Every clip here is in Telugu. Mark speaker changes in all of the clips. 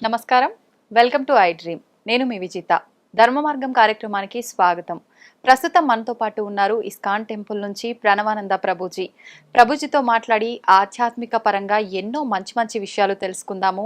Speaker 1: నమస్కారం, వెల్కమ్ టు ఐ డ్రీమ్. నేను మీ విజిత. ధర్మ మార్గం కార్యక్రమానికి స్వాగతం. ప్రస్తుతం మనతో పాటు ఉన్నారు ఇస్కాన్ టెంపుల్ నుంచి ప్రణవానంద ప్రభుజీ. ప్రభుజీతో మాట్లాడి ఆధ్యాత్మిక పరంగా ఎన్నో మంచి మంచి విషయాలు తెలుసుకుందాము.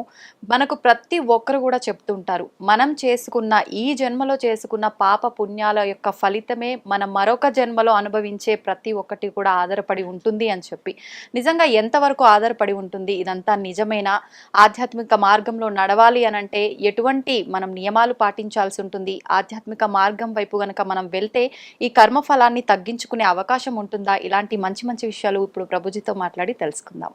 Speaker 1: మనకు ప్రతి ఒక్కరు కూడా చెప్తుంటారు, మనం చేసుకున్న ఈ జన్మలో చేసుకున్న పాప పుణ్యాల యొక్క ఫలితమే మనం మరొక జన్మలో అనుభవించే ప్రతి ఒక్కటి కూడా ఆధారపడి ఉంటుంది అని చెప్పి. నిజంగా ఎంతవరకు ఆధారపడి ఉంటుంది, ఇదంతా నిజమేనా? ఆధ్యాత్మిక మార్గంలో నడవాలి అనంటే ఎటువంటి మనం నియమాలు పాటించాల్సి ఉంటుంది? ఆధ్యాత్మిక మార్గం వైపు గనక మనం వెళ్తే ఈ కర్మ ఫలాన్ని తగ్గించుకునే అవకాశం ఉంటుందా? ఇలాంటి మంచి మంచి విషయాలు ఇప్పుడు ప్రభుజీతో మాట్లాడి తెలుసుకుందాం.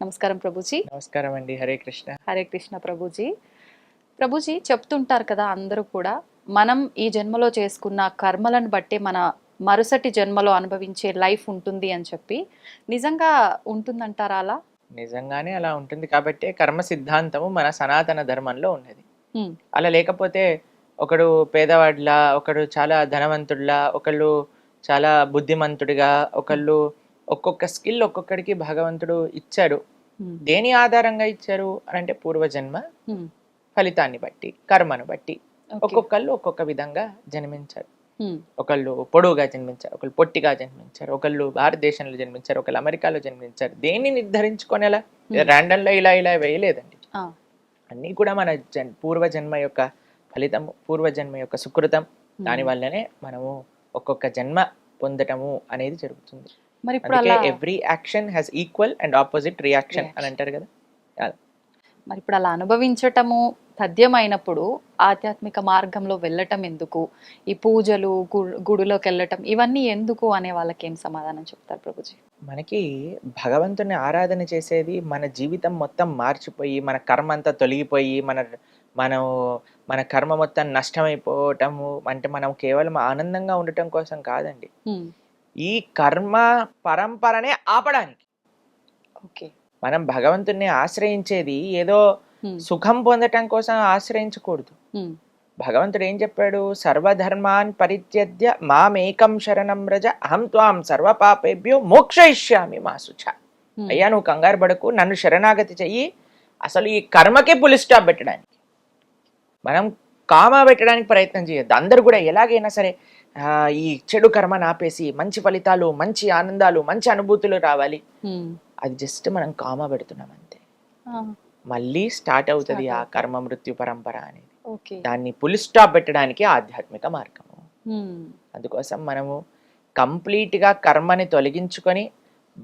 Speaker 1: నమస్కారం ప్రభుజీ.
Speaker 2: నమస్కారం అండి. హరే కృష్ణ.
Speaker 1: హరే కృష్ణ ప్రభుజీ. ప్రభుజీ చెప్తుంటారు కదా, అందరూ కూడా మనం ఈ జన్మలో చేసుకున్న కర్మలను బట్టే మన మరుసటి జన్మలో అనుభవించే లైఫ్ ఉంటుంది అని చెప్పి. నిజంగా ఉంటుందంటారా అలా?
Speaker 2: నిజంగానే అలా ఉంటుంది కాబట్టి కర్మ సిద్ధాంతము మన సనాతన ధర్మంలో ఉన్నది. అలా లేకపోతే ఒకడు పేదవాడిలా, ఒకడు చాలా ధనవంతుడిలా, ఒకళ్ళు చాలా బుద్ధిమంతుడిగా, ఒకళ్ళు ఒక్కొక్క స్కిల్ ఒక్కొక్కడికి భగవంతుడు ఇచ్చాడు. దేని ఆధారంగా ఇచ్చారు అని అంటే పూర్వజన్మ ఫలితాన్ని బట్టి, కర్మను బట్టి ఒక్కొక్కళ్ళు ఒక్కొక్క విధంగా జన్మించారు. ఒకళ్ళు పొడవుగా జన్మించారు, ఒకళ్ళు పొట్టిగా జన్మించారు, ఒకళ్ళు భారతదేశంలో జన్మించారు, ఒకళ్ళు అమెరికాలో జన్మించారు. దేన్ని నిర్ధారించుకునేలా ర్యాండమ్ లో ఇలా ఇలా వేయలేదండి. అన్నీ కూడా మన పూర్వజన్మ యొక్క ఫలితము, పూర్వజన్మ యొక్క సుకృతం. దాని వల్లనే మనము ఒక్కొక్క జన్మ పొందటము అనేది జరుగుతుంది.
Speaker 1: మరి ఇప్పుడు
Speaker 2: every action has equal and opposite reaction అని అంటారు కదా.
Speaker 1: మరి ఇప్పుడు అలా అనుభవించటము తథ్యమైనప్పుడు ఆధ్యాత్మిక మార్గంలో వెళ్ళటం ఎందుకు? ఈ పూజలు, గుడిలోకి వెళ్ళటం ఇవన్నీ ఎందుకు అనే వాళ్ళకి ఏం సమాధానం చెప్తారు ప్రభుజీ?
Speaker 2: మనకి భగవంతుని ఆరాధన చేసేది మన జీవితం మొత్తం మార్చిపోయి, మన కర్మ అంతా తొలగిపోయి, మన కర్మ మొత్తం నష్టమైపోవటము అంటే మనం కేవలం ఆనందంగా ఉండటం కోసం కాదండి. ఈ కర్మ పరంపరనే ఆపడానికి.
Speaker 1: ఓకే,
Speaker 2: మనం భగవంతుని ఆశ్రయించేది ఏదో సుఖం పొందటం కోసం ఆశ్రయించకూడదు. భగవంతుడు ఏం చెప్పాడు? సర్వధర్మాన్ పరిత్యజ్య మామేకం శరణం వ్రజ అహం త్వాం సర్వ పాపేభ్యో మోక్షయిష్యామి మా శుచ. అయ్యా, నువ్వు కంగారు పడకు, నన్ను శరణాగతి చెయ్యి. అసలు ఈ కర్మకే పులి స్టాప్ పెట్టడానికి, మనం కామా పెట్టడానికి ప్రయత్నం చేయొద్దు. అందరు కూడా ఎలాగైనా సరే ఈ చెడు కర్మను ఆపేసి మంచి ఫలితాలు, మంచి ఆనందాలు, మంచి అనుభూతులు రావాలి. అది జస్ట్ మనం కామా పెడుతున్నాం అంతే. మళ్ళీ స్టార్ట్ అవుతుంది ఆ కర్మ మృత్యు పరంపర అనేది. దాన్ని పులి స్టాప్ పెట్టడానికి ఆధ్యాత్మిక మార్గము. అందుకోసం మనము కంప్లీట్ గా కర్మని తొలగించుకొని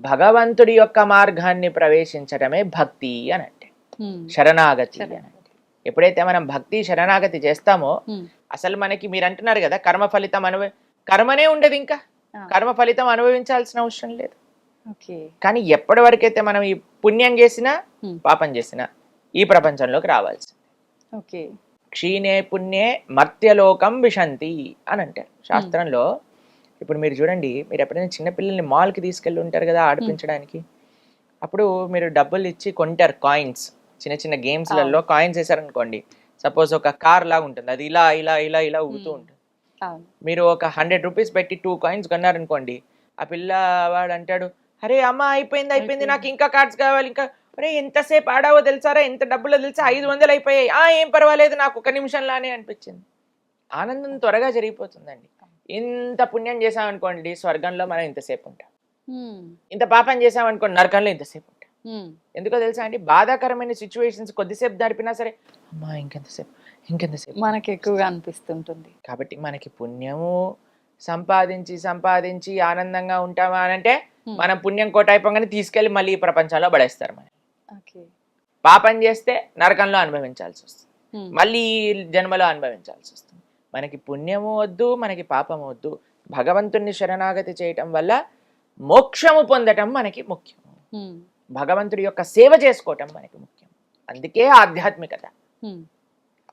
Speaker 2: భగవంతుడి యొక్క మార్గాన్ని ప్రవేశించడమే భక్తి అని అంటే, శరణాగతి అని అంటే. ఎప్పుడైతే మనం భక్తి శరణాగతి చేస్తామో అసలు మనకి మీరు అంటున్నారు కదా కర్మ ఫలితం కర్మనే ఉండదు, ఇంకా కర్మ ఫలితం అనుభవించాల్సిన అవసరం లేదు. కానీ ఎప్పటి వరకైతే మనం ఈ పుణ్యం చేసినా పాపం చేసినా ఈ ప్రపంచంలోకి రావాల్సింది. క్షీణే పుణ్యే మర్త్యలోకం విశంతి అని అంటారు శాస్త్రంలో. ఇప్పుడు మీరు చూడండి, మీరు ఎప్పుడైనా చిన్నపిల్లల్ని మాల్కి తీసుకెళ్ళి ఉంటారు కదా ఆడిపించడానికి. అప్పుడు మీరు డబ్బులు ఇచ్చి కొంటారు కాయిన్స్. చిన్న చిన్న గేమ్స్లలో కాయిన్స్ వేసారనుకోండి, సపోజ్ ఒక కార్ లాగా ఉంటుంది, అది ఇలా ఇలా ఇలా ఇలా ఊగుతూ ఉంటుంది. మీరు ఒక 100 రూపీస్ పెట్టి 2 కాయిన్స్ కొన్నారనుకోండి, ఆ పిల్లవాడు అంటాడు, అరే అమ్మ అయిపోయింది, నాకు ఇంకా కార్డ్స్ కావాలి, ఇంకా. అరే ఎంతసేపు ఆడావో తెలుసారా, ఎంత డబ్బులో తెలుసా, 500 అయిపోయాయి. ఏం పర్వాలేదు, నాకు 1 నిమిషంలానే అనిపించింది. ఆనందం త్వరగా జరిగిపోతుందండి. ఇంత పుణ్యం చేసామనుకోండి స్వర్గంలో మనం ఇంతసేపు ఉంటాం, ఇంత పాపం చేసామనుకోండి నరకంలో ఇంతసేపు ఉంటాం. ఎందుకో తెలుసా అండి, బాధాకరమైన సిచ్యువేషన్స్ కొద్దిసేపు దాడిపినా సరే అమ్మా ఇంకెంతసేపు
Speaker 1: మనకి ఎక్కువగా అనిపిస్తుంటుంది.
Speaker 2: కాబట్టి మనకి పుణ్యము సంపాదించి ఆనందంగా ఉంటామా అని అంటే మనం పుణ్యం కోటైపోగానే తీసుకెళ్లి మళ్ళీ ఈ ప్రపంచంలో పడేస్తారు. మనం పాపం చేస్తే నరకంలో అనుభవించాల్సి వస్తుంది, మళ్ళీ జన్మలో అనుభవించాల్సి వస్తుంది. మనకి పుణ్యము వద్దు, మనకి పాపము వద్దు. భగవంతుణ్ణి శరణాగతి చేయటం వల్ల మోక్షము పొందటం మనకి ముఖ్యం. భగవంతుడి యొక్క సేవ చేసుకోవటం మనకి ముఖ్యం. అందుకే ఆధ్యాత్మికత.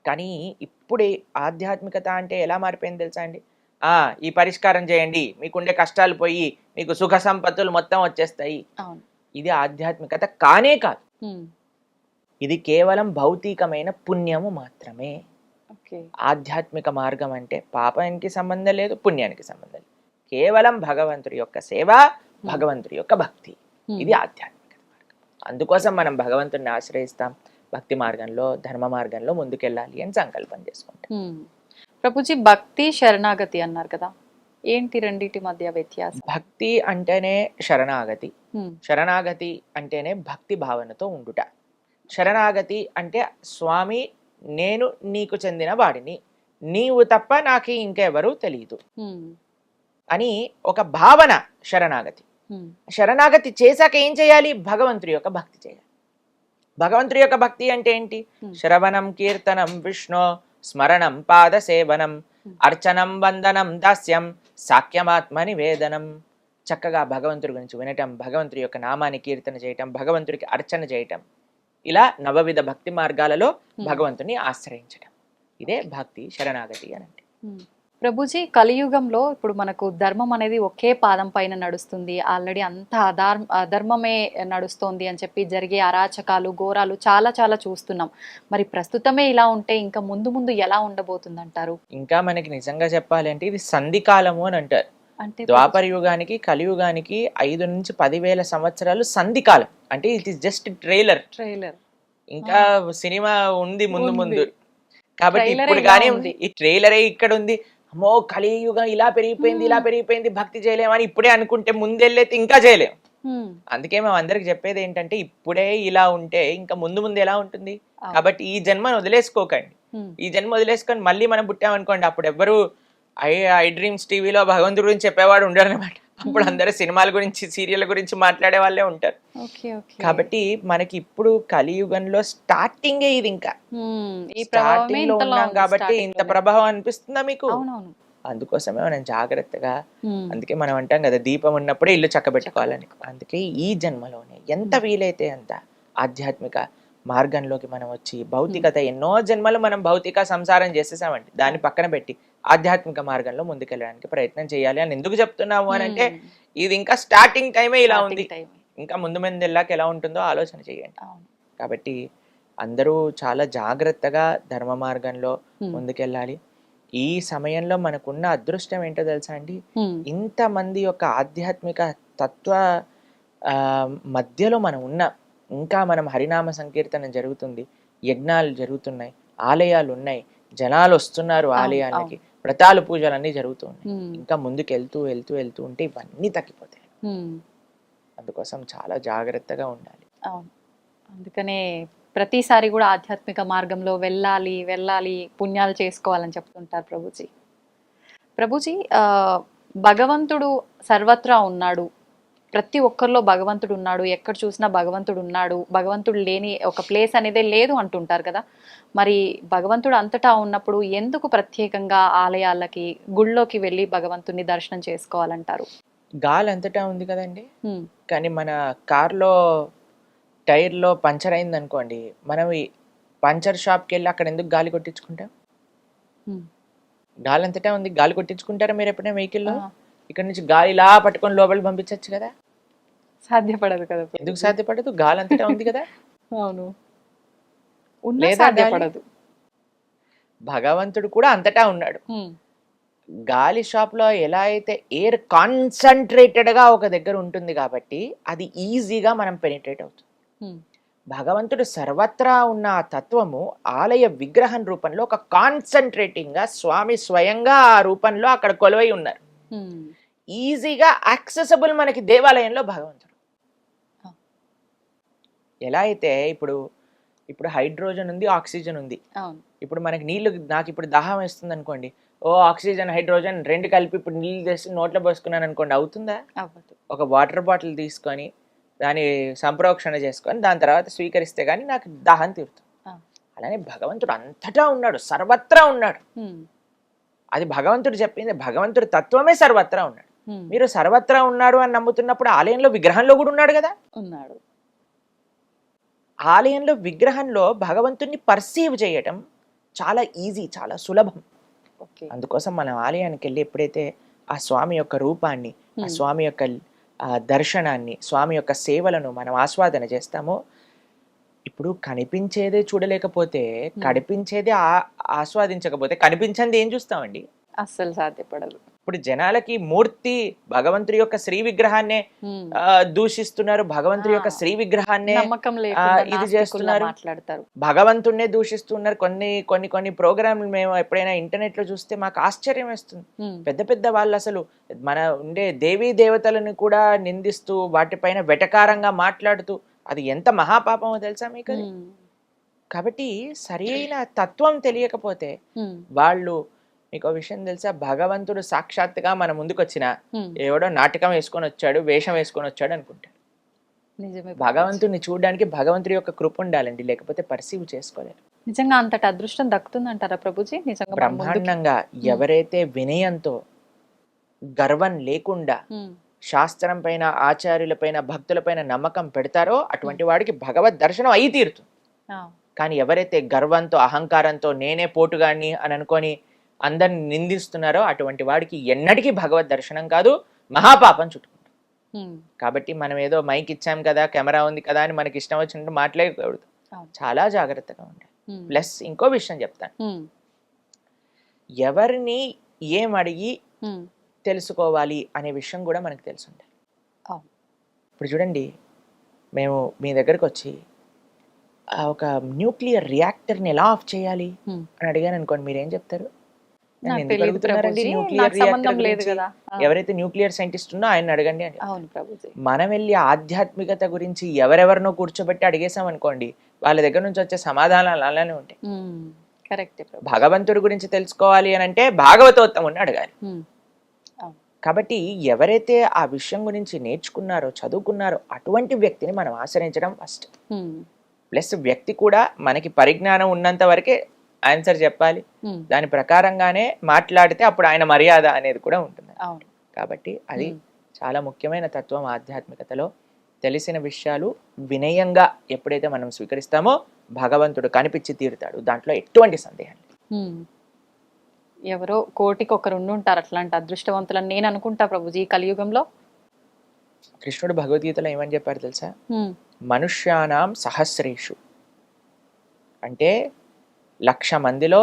Speaker 2: కానీ ఇప్పుడు ఆధ్యాత్మికత అంటే ఎలా మారిపోయింది తెలుసా అండి? ఈ పరిష్కారం చేయండి, మీకుండే కష్టాలు పోయి మీకు సుఖ సంపత్తులు మొత్తం వచ్చేస్తాయి. ఇది ఆధ్యాత్మికత కానే కాదు. ఇది కేవలం భౌతికమైన పుణ్యము మాత్రమే. ఆధ్యాత్మిక మార్గం అంటే పాపానికి సంబంధం లేదు, పుణ్యానికి సంబంధం లేదు. కేవలం భగవంతుడి యొక్క సేవ, భగవంతుడి యొక్క భక్తి. ఇది ఆధ్యాత్మిక మార్గం. అందుకోసం మనం భగవంతుడిని ఆశ్రయిస్తాం, భక్తి మార్గంలో ధర్మ మార్గంలో ముందుకెళ్ళాలి అని సంకల్పం చేసుకుంటాం.
Speaker 1: ప్రభుజీ భక్తి శరణాగతి అన్నారు కదా, ఏంటి రెండిటి మధ్య వ్యత్యాసం?
Speaker 2: భక్తి అంటేనే శరణాగతి, శరణాగతి అంటేనే భక్తి భావనతో ఉండుట. శరణాగతి అంటే స్వామి నేను నీకు చెందిన వాడిని, నీవు తప్ప నాకు ఇంకెవరూ తెలియదు అని ఒక భావన శరణాగతి. శరణాగతి చేశాక ఏం చేయాలి? భగవంతుడి యొక్క భక్తి చేయాలి. భగవంతుడి యొక్క భక్తి అంటే ఏంటి? శ్రవణం కీర్తనం విష్ణు స్మరణం పాద సేవనం అర్చనం వందనం దాస్యం సాఖ్యమాత్మ నివేదనం. చక్కగా భగవంతుడి గురించి వినటం, భగవంతుడి యొక్క నామాన్ని కీర్తన చేయటం, భగవంతుడికి అర్చన చేయటం, ఇలా నవవిధ భక్తి మార్గాలలో భగవంతుని ఆశ్రయించటం, ఇదే భక్తి శరణాగతి అని అంటే.
Speaker 1: ప్రభుజీ కలియుగంలో ఇప్పుడు మనకు ధర్మం అనేది ఒకే పాదం పైన నడుస్తుంది, ఆల్రెడీ అంత అధర్మమే నడుస్తోంది అని చెప్పి జరిగే అరాచకాలు ఘోరాలు చాలా చాలా చూస్తున్నాం. మరి ప్రస్తుతమే ఇలా ఉంటే ఇంకా ముందు ముందు ఎలా ఉండబోతుంది అంటారు?
Speaker 2: ఇంకా మనకి నిజంగా చెప్పాలి అంటే ఇది సంధికాలము అని అంటారు. అంటే ద్వాపర యుగానికి కలియుగానికి 5 నుంచి 10,000 సంవత్సరాలు సంధికాలం. అంటే ఇట్ ఈస్ జస్ట్ ట్రైలర్. ఇంకా సినిమా ఉంది ముందు ముందు. కాబట్టి ఇప్పుడు కానీ ఈ ట్రైలరే ఇక్కడ ఉంది. అమ్మో కలియుగం ఇలా పెరిగిపోయింది, ఇలా పెరిగిపోయింది, భక్తి చేయలేమని ఇప్పుడే అనుకుంటే ముందెళ్ళైతే ఇంకా చేయలేం. అందుకే మేము అందరికి చెప్పేది ఏంటంటే ఇప్పుడే ఇలా ఉంటే ఇంకా ముందు ముందు ఎలా ఉంటుంది. కాబట్టి ఈ జన్మను వదిలేసుకోకండి. ఈ జన్మ వదిలేసుకొని మళ్ళీ మనం పుట్టామనుకోండి, అప్పుడు ఎవ్వరు ఐ డ్రీమ్స్ టీవీలో భగవంతుడి గురించి చెప్పేవాడు ఉండరు అనమాట. అప్పుడు అందరూ సినిమాల గురించి సీరియల్ గురించి మాట్లాడే వాళ్ళే ఉంటారు. కాబట్టి మనకి ఇప్పుడు కలియుగంలో స్టార్టింగే ఇది. ఇంకా స్టార్టింగ్ లో ఉన్నాం కాబట్టి ఇంత ప్రభావం అనిపిస్తుందా మీకు? అందుకోసమే మనం జాగ్రత్తగా, అందుకే మనం అంటాం కదా దీపం ఉన్నప్పుడే ఇల్లు చక్కబెట్టుకోవాలని. అందుకే ఈ జన్మలోనే ఎంత వీలైతే అంత ఆధ్యాత్మిక మార్గంలోకి మనం వచ్చి భౌతికత ఎన్నో జన్మలు మనం భౌతిక సంసారం చేసేసామండి, దాన్ని పక్కన పెట్టి ఆధ్యాత్మిక మార్గంలో ముందుకెళ్ళడానికి ప్రయత్నం చేయాలి అని ఎందుకు చెప్తున్నాము అని అంటే ఇది ఇంకా స్టార్టింగ్ టైమే ఇలా ఉంది. ఇంకా ముందు ముందు వెళ్ళాక ఎలా ఉంటుందో ఆలోచన చేయండి. కాబట్టి అందరూ చాలా జాగ్రత్తగా ధర్మ మార్గంలో ముందుకెళ్ళాలి. ఈ సమయంలో మనకున్న అదృష్టం ఏంటో తెలుసా అండి? ఇంతమంది యొక్క ఆధ్యాత్మిక తత్వ మధ్యలో మనం ఉన్నాం. ఇంకా మనం హరినామ సంకీర్తనం జరుగుతుంది, యజ్ఞాలు జరుగుతున్నాయి, ఆలయాలు ఉన్నాయి, జనాలు వస్తున్నారు ఆలయాలకి, వ్రతాలు పూజలు అన్నీ జరుగుతున్నాయి. ఇంకా ముందుకు వెళ్తూ వెళ్తూ వెళ్తూ ఉంటే ఇవన్నీ తగ్గిపోతాయి. అందుకోసం చాలా జాగ్రత్తగా ఉండాలి.
Speaker 1: అందుకనే ప్రతిసారి కూడా ఆధ్యాత్మిక మార్గంలో వెళ్ళాలి వెళ్ళాలి పుణ్యాలు చేసుకోవాలని చెప్తుంటారు ప్రభుజీ. ప్రభుజీ భగవంతుడు సర్వత్రా ఉన్నాడు, ప్రతి ఒక్కరిలో భగవంతుడు ఉన్నాడు, ఎక్కడ చూసినా భగవంతుడు ఉన్నాడు, భగవంతుడు లేని ఒక ప్లేస్ అనేదే లేదు అంటుంటారు కదా. మరి భగవంతుడు అంతటా ఉన్నప్పుడు ఎందుకు ప్రత్యేకంగా ఆలయాలకి గుళ్ళోకి వెళ్ళి భగవంతుడిని దర్శనం చేసుకోవాలంటారు?
Speaker 2: గాలి అంతటా ఉంది కదండి. కానీ మన కార్లో టైర్లో పంచర్ అయింది అనుకోండి, మనం ఈ పంచర్ షాప్కి వెళ్ళి అక్కడ ఎందుకు గాలి కొట్టించుకుంటాం? గాలి అంతటా ఉంది, గాలి కొట్టించుకుంటారా మీరు ఎప్పుడైనా వెహికల్లో? ఇక్కడ నుంచి గాలి ఇలా పట్టుకొని లోపలికి పంపించచ్చు కదా.
Speaker 1: సాధ్యపడదు కదా.
Speaker 2: ఎందుకు సాధ్యపడదు? గాలి అంతటా ఉంది కదా.
Speaker 1: అవును, సాధ్యపడదు.
Speaker 2: భగవంతుడు కూడా అంతటా ఉన్నాడు. గాలి షాప్ లో ఎలా అయితే ఎయిర్ కాన్సన్ట్రేటెడ్ గా ఒక దగ్గర ఉంటుంది కాబట్టి అది ఈజీగా మనం పెనిట్రేట్ అవుతుంది. భగవంతుడు సర్వత్రా ఉన్న ఆ తత్వము ఆలయ విగ్రహం రూపంలో ఒక కాన్సన్ట్రేటింగ్ గా స్వామి స్వయంగా ఆ రూపంలో అక్కడ కొలువై ఉన్నారు. ఈజీగా యాక్సెసబుల్ మనకి దేవాలయంలో భగవంతుడు. ఎలా అయితే ఇప్పుడు హైడ్రోజన్ ఉంది, ఆక్సిజన్ ఉంది. ఇప్పుడు మనకి నీళ్లు, నాకు ఇప్పుడు దాహం వేస్తుంది అనుకోండి, ఓ ఆక్సిజన్ హైడ్రోజన్ రెండు కలిపి ఇప్పుడు నీళ్ళు తెసి నోట్లో పోసుకున్నాను అనుకోండి, అవుతుందా? ఒక వాటర్ బాటిల్ తీసుకొని దాన్ని సంప్రోక్షణ చేసుకొని దాని తర్వాత స్వీకరిస్తే గానీ నాకు దాహం తీరుతుంది. అలానే భగవంతుడు అంతటా ఉన్నాడు, సర్వత్రా ఉన్నాడు. అది భగవంతుడు చెప్పింది, భగవంతుడు తత్వమే సర్వత్రా ఉన్నాడు. మీరు సర్వత్రా ఉన్నాడు అని నమ్ముతున్నప్పుడు ఆలయంలో విగ్రహంలో కూడా ఉన్నాడు కదా.
Speaker 1: ఉన్నాడు.
Speaker 2: ఆలయంలో విగ్రహంలో భగవంతుడిని పర్సీవ్ చేయటం చాలా ఈజీ, చాలా సులభం. అందుకోసం మనం ఆలయానికి వెళ్ళి ఎప్పుడైతే ఆ స్వామి యొక్క రూపాన్ని, ఆ స్వామి యొక్క దర్శనాన్ని, స్వామి యొక్క సేవలను మనం ఆస్వాదన చేస్తామో, ఇప్పుడు కనిపించేదే చూడలేకపోతే, కనిపించేదే ఆస్వాదించకపోతే కనిపించింది ఏం చూస్తామండి?
Speaker 1: అస్సలు సాధ్యపడదు.
Speaker 2: ఇప్పుడు జనాలకి మూర్తి భగవంతుడి యొక్క శ్రీ విగ్రహాన్నే దూషిస్తున్నారు, భగవంతుడి యొక్క శ్రీ విగ్రహాన్నే
Speaker 1: నమ్మకం లేకుండా
Speaker 2: ఇది
Speaker 1: నాస్తికుల్లా
Speaker 2: చేస్తున్నారు,
Speaker 1: మాట్లాడతారు.
Speaker 2: భగవంతుడినే దూషిస్తున్నారు. కొన్ని కొన్ని కొన్ని ప్రోగ్రాంలు మేము ఎప్పుడైనా ఇంటర్నెట్ లో చూస్తే మాకు ఆశ్చర్యం వేస్తుంది. పెద్ద పెద్ద వాళ్ళు అసలు మన ఉండే దేవీ దేవతలను కూడా నిందిస్తూ వాటిపైన వెటకారంగా మాట్లాడుతూ, అది ఎంత మహాపాపమో తెలుసా మీకు అది? కాబట్టి సరైన తత్వం తెలియకపోతే వాళ్ళు, మీకు విషయం తెలుసా, భగవంతుడు సాక్షాత్తుగా మన ముందుకు వచ్చిన ఎవడో నాటకం వేసుకొని వచ్చాడు, వేషం వేసుకొని వచ్చాడు అనుకుంటాడు.
Speaker 1: నిజమే.
Speaker 2: భగవంతుడిని చూడడానికి భగవంతుడి యొక్క కృప ఉండాలండి, లేకపోతే పర్సీవ్ చేసుకోలేరు.
Speaker 1: నిజంగా అంతటి అదృష్టం దక్కుతుందంటారా ప్రభుజీ? నిజంగా మన ముందుకి-
Speaker 2: బ్రహ్మాండంగా ఎవరైతే వినయంతో, గర్వం లేకుండా శాస్త్రం పైన, ఆచార్యుల పైన, భక్తుల పైన నమ్మకం పెడతారో అటువంటి వాడికి భగవద్ దర్శనం అయి తీరుతుంది.
Speaker 1: ఆ,
Speaker 2: కానీ ఎవరైతే గర్వంతో, అహంకారంతో నేనే పోటుగాడిని అని అనుకొని అందరిని నిందిస్తున్నారో అటువంటి వాడికి ఎన్నటికీ భగవద్ దర్శనం కాదు, మహాపాపం చుట్టుకుంటాం. కాబట్టి మనం ఏదో మైక్ ఇచ్చాం కదా, కెమెరా ఉంది కదా అని మనకి ఇష్టం వచ్చినట్టు మాట్లాడకూడదు.
Speaker 1: అవును.
Speaker 2: చాలా జాగ్రత్తగా ఉండాలి. ప్లస్ ఇంకో విషయం చెప్తాను, ఎవరిని ఏం అడిగి తెలుసుకోవాలి అనే విషయం కూడా మనకు తెలిసి ఉండాలి.
Speaker 1: అవును.
Speaker 2: ఇప్పుడు చూడండి, మేము మీ దగ్గరకు వచ్చి ఒక న్యూక్లియర్ రియాక్టర్ని ఎలా ఆఫ్ చేయాలి అని అడిగాను అనుకోండి, మీరేం చెప్తారు? నన్ను
Speaker 1: నాకు
Speaker 2: ఎందుకు
Speaker 1: తెలియదు
Speaker 2: అడుగుతున్నారండి
Speaker 1: ప్రభుజీ,
Speaker 2: న్యూక్లియర్
Speaker 1: నాకు సంబంధం
Speaker 2: రియాక్టర్
Speaker 1: లేదు
Speaker 2: గురించి?
Speaker 1: కదా.
Speaker 2: ఎవరైతే న్యూక్లియర్ సైంటిస్ట్ ఉన్నో ఆయన అడగండి అని.
Speaker 1: అవును ప్రభుజీ.
Speaker 2: మనం వెళ్ళి ఆధ్యాత్మికత గురించి ఎవరెవరినో కూర్చోబెట్టి అడిగేసాం అనుకోండి, వాళ్ళ దగ్గర నుంచి వచ్చే సమాధానాలు అలానే ఉంటాయి.
Speaker 1: కరెక్ట్.
Speaker 2: భగవంతుడి గురించి తెలుసుకోవాలి అని అంటే భాగవతోత్తముని అడగాలి. కాబట్టి ఎవరైతే ఆ విషయం గురించి నేర్చుకున్నారో, చదువుకున్నారో అటువంటి వ్యక్తిని మనం ఆశ్రయించడం ఫస్ట్. ప్లస్ వ్యక్తి కూడా మనకి పరిజ్ఞానం ఉన్నంత వరకే ఆన్సర్ చెప్పాలి, దాని ప్రకారంగానే మాట్లాడితే అప్పుడు ఆయన మర్యాద అనేది కూడా ఉంటుంది. కాబట్టి అది చాలా ముఖ్యమైన తత్వం ఆధ్యాత్మికతలో. తెలిసిన విషయాలు వినయంగా ఎప్పుడైతే మనం స్వీకరిస్తామో భగవంతుడు కనిపించి తీరుతాడు, దాంట్లో ఎటువంటి సందేహం లేదు.
Speaker 1: ఎవరో కోటికి ఒకరు ఉండుంటారు అట్లాంటి అదృష్టవంతులని నేను అనుకుంటా ప్రభుజీ ఈ కలియుగంలో.
Speaker 2: కృష్ణుడు భగవద్గీతలో ఏమని చెప్పారు తెలుసా? మనుష్యానాం సహస్రేషు, అంటే 1,00,000 మందిలో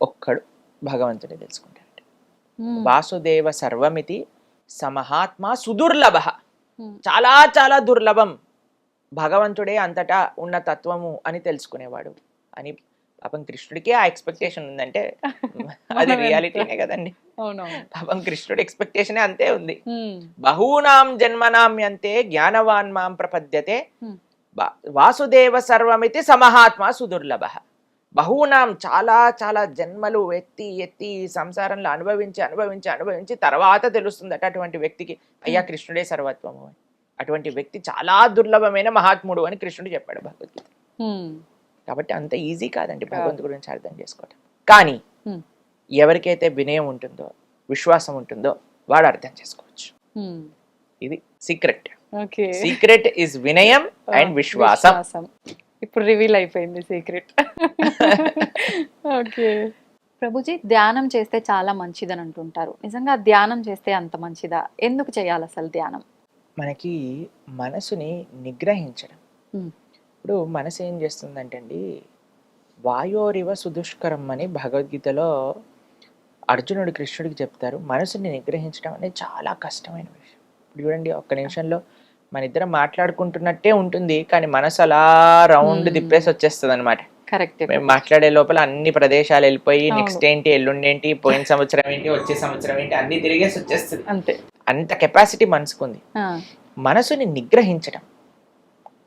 Speaker 2: ఒక్కడు భగవంతుని తెలుసుకుంటాడు. వాసుదేవ సర్వమితి సమహాత్మ సుదుర్లభ, చాలా చాలా దుర్లభం భగవంతుడే అంతటా ఉన్న తత్వము అని తెలుసుకునేవాడు అని. పాపం కృష్ణుడికి ఆ ఎక్స్పెక్టేషన్ ఉందంటే అది రియాలిటీనే కదండి. పాపం కృష్ణుడి ఎక్స్పెక్టేషన్ అంతే ఉంది. బహూనాం జన్మనామ్యంతే జ్ఞానవాన్ మాం ప్రపద్యతే వాసుదేవ సర్వమితి సమహాత్మ సుదుర్లభ. బహూనాం చాలా చాలా జన్మలు ఎత్తి ఎత్తి సంసారంలో అనుభవించి అనుభవించి అనుభవించి తర్వాత తెలుస్తుందట అటువంటి వ్యక్తికి అయ్యా కృష్ణుడే సర్వత్వము అని. అటువంటి వ్యక్తి చాలా దుర్లభమైన మహాత్ముడు అని కృష్ణుడు చెప్పాడు భగవద్గీత. కాబట్టి అంత ఈజీ కాదండి భగవంతుడి గురించి అర్థం చేసుకోవటం. కానీ ఎవరికైతే వినయం ఉంటుందో, విశ్వాసం ఉంటుందో వాడు అర్థం చేసుకోవచ్చు. ఇది సీక్రెట్. సీక్రెట్ ఇస్ వినయం అండ్ విశ్వాసం.
Speaker 1: ఇప్పుడు రివీల్ అయిపోయింది సీక్రెట్. ఓకే ప్రభుజీ, ధ్యానం చేస్తే చాలా మంచిదని అంటుంటారు. నిజంగా ధ్యానం చేస్తే అంత మంచిదా? ఎందుకు చేయాలి అసలు ధ్యానం?
Speaker 2: మనకి మనసుని నిగ్రహించడం. ఇప్పుడు మనసు ఏం చేస్తుందంటే అండి, వాయోరివ సుదుష్కరం అని భగవద్గీతలో అర్జునుడు కృష్ణుడికి చెప్తారు. మనసుని నిగ్రహించడం అనేది చాలా కష్టమైన విషయం. ఇప్పుడు చూడండి, ఒక్క నిమిషంలో మన ఇద్దరం మాట్లాడుకుంటున్నట్టే ఉంటుంది, కానీ మనసు అలా రౌండ్ తిప్పేసి వచ్చేస్తుంది అనమాట.
Speaker 1: కరెక్ట్.
Speaker 2: మేము మాట్లాడే లోపల అన్ని ప్రదేశాలు వెళ్ళిపోయి నెక్స్ట్ ఏంటి, ఎల్లుండి ఏంటి, పోయిన సంవత్సరం ఏంటి, వచ్చే సంవత్సరం ఏంటి అన్ని తిరిగేసి వచ్చేస్తుంది.
Speaker 1: అంతే.
Speaker 2: అంత కెపాసిటీ మనసుకుంది. మనసుని నిగ్రహించడం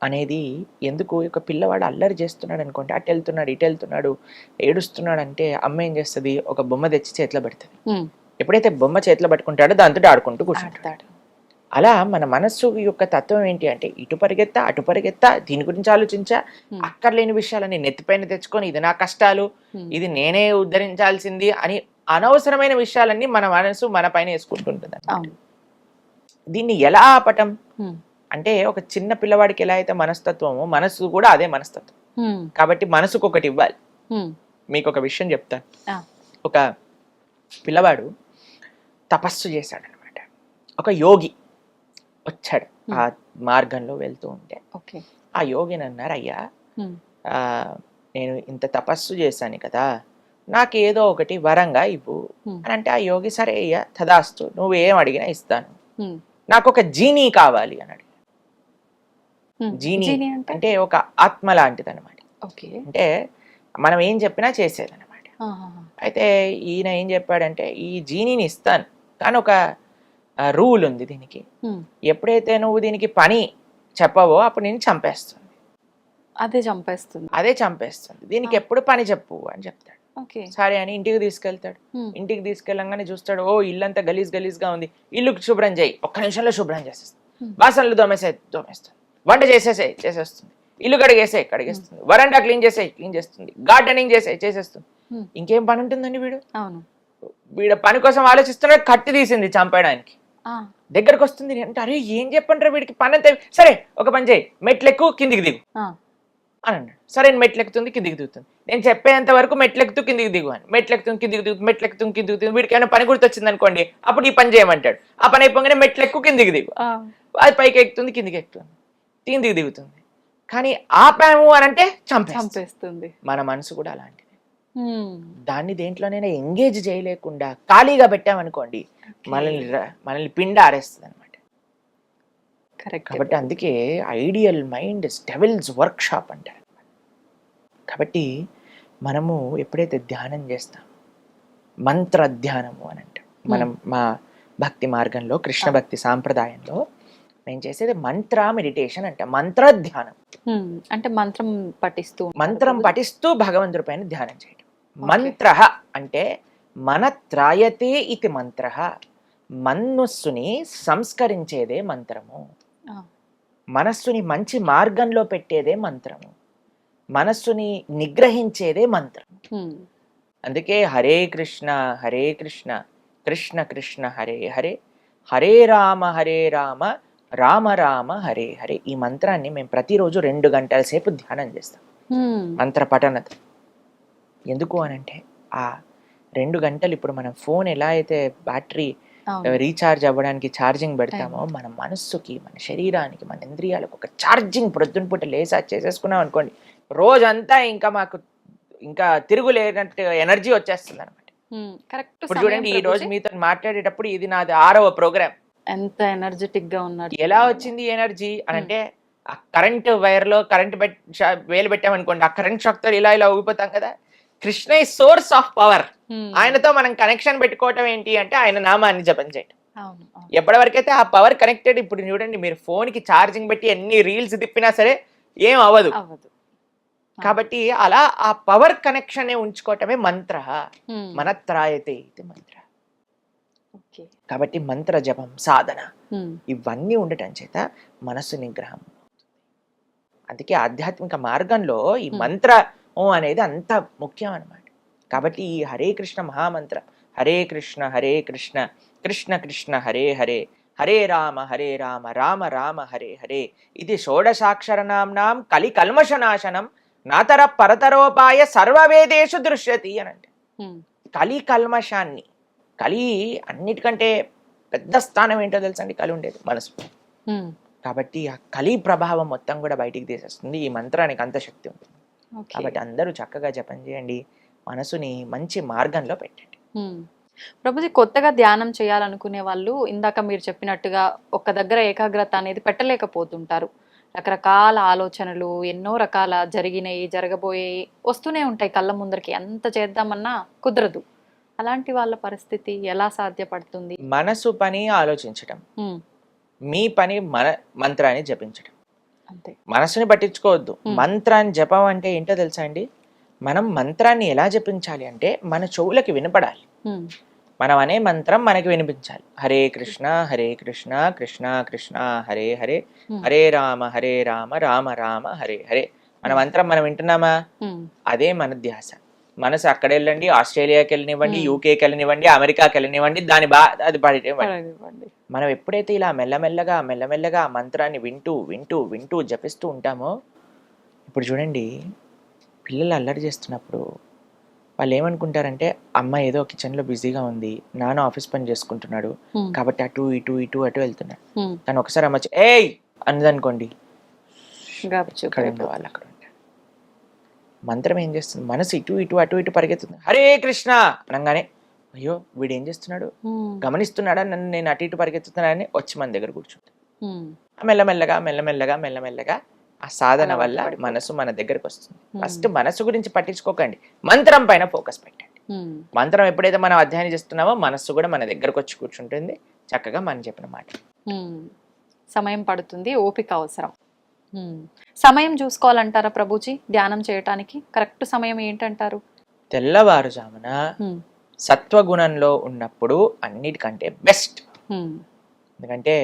Speaker 2: అనేది ఎందుకు? ఒక పిల్లవాడు అల్లరి చేస్తున్నాడు అనుకోండి, అటు వెళ్తున్నాడు ఇటు వెళ్తున్నాడు ఏడుస్తున్నాడు అంటే అమ్మ ఏం చేస్తుంది? ఒక బొమ్మ తెచ్చి చేతిలో పెడుతుంది. ఎప్పుడైతే బొమ్మ చేతిలో పట్టుకుంటాడో దాంతో ఆడుకుంటూ కూర్చుంటాడు. అలా మన మనస్సు యొక్క తత్వం ఏంటి అంటే, ఇటు పరిగెత్తా అటు పరిగెత్తా, దీని గురించి ఆలోచించా, అక్కర్లేని విషయాలని నెత్తిపైన తెచ్చుకొని ఇది నా కష్టాలు, ఇది నేనే ఉద్ధరించాల్సింది అని అనవసరమైన విషయాలన్నీ మన మనసు మన పైన వేసుకుంటుంటుంది. దీన్ని ఎలా ఆపటం అంటే, ఒక చిన్న పిల్లవాడికి ఎలా అయితే మనస్తత్వమో మనసు కూడా అదే మనస్తత్వం. కాబట్టి మనసుకు ఒకటి ఇవ్వాలి. మీకు ఒక విషయం చెప్తాను. ఒక పిల్లవాడు తపస్సు చేశాడు అనమాట. ఒక యోగి వచ్చాడు ఆ మార్గంలో వెళ్తూ ఉంటే. ఆ యోగిని అన్నారు, అయ్యా నేను ఇంత తపస్సు చేశాను కదా, నాకు ఏదో ఒకటి వరంగా ఇవ్వు అని అంటే ఆ యోగి సరే అయ్యా తదాస్తు నువ్వేం అడిగినా ఇస్తాను, నాకు ఒక జీనీ కావాలి అని అడిగాడు. జీనీ అంటే ఒక ఆత్మ లాంటిది అనమాట. అంటే మనం ఏం చెప్పినా చేసేది అనమాట. అయితే ఈయన ఏం చెప్పాడంటే ఈ జీనీని ఇస్తాను కానీ ఒక రూల్ ఉంది దీనికి, ఎప్పుడైతే నువ్వు దీనికి పని చెప్పవో అప్పుడు నేను చంపేస్తుంది. అదే చంపేస్తుంది, దీనికి ఎప్పుడు పని చెప్పు అని చెప్తాడు. సరే అని ఇంటికి తీసుకెళ్తాడు. ఇంటికి తీసుకెళ్ళంగానే చూస్తాడు, ఓ ఇల్లంతా గలీజ్ గలీజ్గా ఉంది, ఇల్లు శుభ్రం చేయి, ఒక్క నిమిషంలో శుభ్రం చేసేస్తుంది, బాసనలు దోమేస్తుంది, వంట చేసేస్తుంది, ఇల్లు కడిగేస్తుంది, వరండా క్లీన్ చేస్తుంది, గార్డెనింగ్ చేసేస్తుంది. ఇంకేం పని ఉంటుందండి వీడు పని కోసం ఆలోచిస్తున్నాడు, కత్తి తీసింది చంపేయడానికి దగ్గరకు వస్తుంది అంటే అరే ఏం చెప్పంటారా వీడికి పని అంతే, సరే ఒక పని చేయి మెట్లెక్కు కిందికి దిగు అని అన్నాడు. సరే మెట్లెక్కుతుంది కిందికి దిగుతుంది, నేను చెప్పేంత వరకు మెట్లెక్కుతూ కిందికి దిగు అని, మెట్లెక్కుతుంది కిందికి దిగుతుంది, వీడికి ఏమైనా పని గుర్తొచ్చింది అనుకోండి అప్పుడు ఈ పని చేయమంటాడు, ఆ పని అయిపోగానే మెట్లెక్కు కిందికి దిగు, అది పైకి ఎక్కుతుంది కిందికి ఎక్కుతుంది కిందికి దిగుతుంది. కానీ ఆపాము అని అంటే చంపేస్తుంది. మన మనసు కూడా అలాంటిది, దాన్ని దేంట్లోనైనా ఎంగేజ్ చేయలేకుండా ఖాళీగా పెట్టామనుకోండి మనల్ని పిండ ఆరేస్తుంది అనమాట. కాబట్టి అందుకే ideal mind devil's workshop అంటారు. కాబట్టి మనము ఎప్పుడైతే ధ్యానం చేస్తాం, మంత్ర ధ్యానము అని అంటాం. మనం మా భక్తి మార్గంలో కృష్ణ భక్తి సాంప్రదాయంలో మేము చేసేది మంత్ర మెడిటేషన్ అంటే మంత్ర ధ్యానం.
Speaker 1: అంటే మంత్రం
Speaker 2: పఠిస్తూ భగవంతుడి పైన ధ్యానం చేయడం. మంత్ర అంటే మన త్రాయతే ఇది మంత్ర, మనస్సుని సంస్కరించేదే మంత్రము, మనస్సుని మంచి మార్గంలో పెట్టేదే మంత్రము, మనస్సుని నిగ్రహించేదే మంత్రం. అందుకే హరే కృష్ణ కృష్ణ కృష్ణ హరే హరే, హరే రామ రామ రామ హరే హరే. ఈ మంత్రాన్ని మేము ప్రతిరోజు 2 గంటల సేపు ధ్యానం చేస్తాం మంత్ర పఠనత. ఎందుకు అనంటే ఆ 2 గంటలు ఇప్పుడు మనం ఫోన్ ఎలా అయితే బ్యాటరీ రీఛార్జ్ అవ్వడానికి ఛార్జింగ్ పెడతామో మన మనస్సుకి, మన శరీరానికి, మన ఇంద్రియాలకు ఒక ఛార్జింగ్ ప్రొద్దున పూట లేసా చేసేసుకున్నాం అనుకోండి, రోజంతా మాకు ఇంకా తిరుగులేనట్టు ఎనర్జీ వచ్చేస్తుంది అనమాట. ఇప్పుడు చూడండి ఈ రోజు మీతో మాట్లాడేటప్పుడు ఇది నాది 6వ ప్రోగ్రామ్.
Speaker 1: ఎంత ఎనర్జెటిక్ గా ఉన్నారు.
Speaker 2: ఎలా వచ్చింది ఎనర్జీ అనంటే ఆ కరెంట్ వైర్ లో కరెంట్ వేలు పెట్టామనుకోండి, ఆ కరెంట్ షాక్ తో ఇలా ఊగిపోతాం కదా. కృష్ణ ఈ సోర్స్ ఆఫ్ పవర్, ఆయనతో మనం కనెక్షన్ పెట్టుకోవటం ఏంటి అంటే ఆయన నామాన్ని జపం చేయటం. ఎప్పటివరకైతే ఆ పవర్ కనెక్టెడ్, ఇప్పుడు చూడండి మీరు ఫోన్ కి ఛార్జింగ్ పెట్టి ఎన్ని రీల్స్ తిప్పినా సరే ఏం అవ్వదు. కాబట్టి అలా ఆ పవర్ కనెక్షన్ ఉంచుకోవటమే మంత్ర. మనత్రాయతే ఇది మంత్ర. కాబట్టి మంత్ర జపం, సాధన ఇవన్నీ ఉండటం చేత మనస్సు నిగ్రహం. అందుకే ఆధ్యాత్మిక మార్గంలో ఈ మంత్ర అనేది అంత ముఖ్యం అన్నమాట. కాబట్టి ఈ హరే కృష్ణ మహామంత్రం, హరే కృష్ణ కృష్ణ కృష్ణ హరే హరే, హరే రామ రామ రామ హరే హరే, ఇది షోడశాక్షరనాంనాం కలి కల్మషనాశనం నాతర పరతరోపాయ సర్వవేదేషు దృశ్యతి అని అంటే. కలి కల్మషాన్ని, కలి అన్నిటికంటే పెద్ద స్థానం ఏంటో తెలుసండి, కలి ఉండేది మనసు. కాబట్టి ఆ కలి ప్రభావం మొత్తం కూడా బయటికి తీసేస్తుంది. ఈ మంత్రానికి అంత శక్తి ఉంటుంది. కాబట్టి అందరూ చక్కగా జపం చేయండి, మనసుని మంచి మార్గంలో పెట్టండి.
Speaker 1: ప్రభుజీ, కొత్తగా ధ్యానం చేయాలనుకునే వాళ్ళు ఇందాక మీరు చెప్పినట్టుగా ఒక్క దగ్గర ఏకాగ్రత అనేది పెట్టలేకపోతుంటారు. రకరకాల ఆలోచనలు, ఎన్నో రకాల జరిగినాయి, జరగబోయేవి వస్తూనే ఉంటాయి కళ్ళ ముందరికి, ఎంత చేద్దామన్నా కుదరదు. అలాంటి వాళ్ళ పరిస్థితి ఎలా సాధ్యపడుతుంది?
Speaker 2: మనసు పని ఆలోచించటం, మీ పని మంత్రాన్ని జపించటం.
Speaker 1: అంతే,
Speaker 2: మనసుని పట్టించుకోవద్దు. మంత్రాన్ని జపం అంటే ఏంటో తెలుసా అండి? మనం మంత్రాన్ని ఎలా జపించాలి అంటే మన చెవులకి వినపడాలి. మనం అనే మంత్రం మనకి వినిపించాలి. హరే కృష్ణ కృష్ణ కృష్ణ హరే హరే, హరే రామ రామ రామ హరే హరే. మన మంత్రం మనం వింటున్నామా? అదే మన ధ్యాస. మనసు అక్కడ వెళ్ళండి, ఆస్ట్రేలియాకి వెళ్ళనివ్వండి, యూకేకి వెళ్ళనివ్వండి, అమెరికాకి వెళ్ళనివ్వండి, అది పడివ్వండి. మనం ఎప్పుడైతే ఇలా మెల్లమెల్లగా మంత్రాన్ని వింటూ వింటూ వింటూ జపిస్తూ ఉంటామో, ఇప్పుడు చూడండి పిల్లలు అల్లరి చేస్తున్నప్పుడు వాళ్ళు ఏమనుకుంటారంటే అమ్మ ఏదో కిచెన్లో బిజీగా ఉంది, నాన్న ఆఫీస్ పని చేసుకుంటున్నాడు కాబట్టి అటు ఇటు వెళ్తున్నాడు. కానీ ఒకసారి అమ్మ ఏయ్ అన్నదనుకోండి, వాళ్ళు అక్కడ ఉంటారు. మంత్రం ఏం చేస్తుంది, మనసు ఇటు ఇటు అటు ఇటు పరిగెత్తుంది. హరే కృష్ణ అనగానే అయ్యో వీడు ఏం చేస్తున్నాడు, గమనిస్తున్నాడా నన్ను నేను అటు ఇటు పరిగెత్తుతున్నానని వచ్చి మన దగ్గర కూర్చుంటుంది. మెల్లమెల్లగా మెల్లమెల్లగా మెల్లమెల్లగా ఆ సాధన వల్ల మనసు మన దగ్గరకు వస్తుంది. ఫస్ట్ మనసు గురించి పట్టించుకోకండి, మంత్రం పైన ఫోకస్ పెట్టండి. మంత్రం ఎప్పుడైతే మనం అధ్యయనం చేస్తున్నామో మనస్సు కూడా మన దగ్గరకు వచ్చి కూర్చుంటుంది, చక్కగా మనం చెప్పిన మాట.
Speaker 1: సమయం పడుతుంది, ఓపిక అవసరం. సమయం చూసుకోవాలంటారా ప్రభుజీ ధ్యానం చేయటానికి? కరెక్ట్ సమయం ఏంటంటారు?
Speaker 2: తెల్లవారుజామున సత్వగుణంలో ఉన్నప్పుడు అన్నిటికంటే బెస్ట్. ఎందుకంటే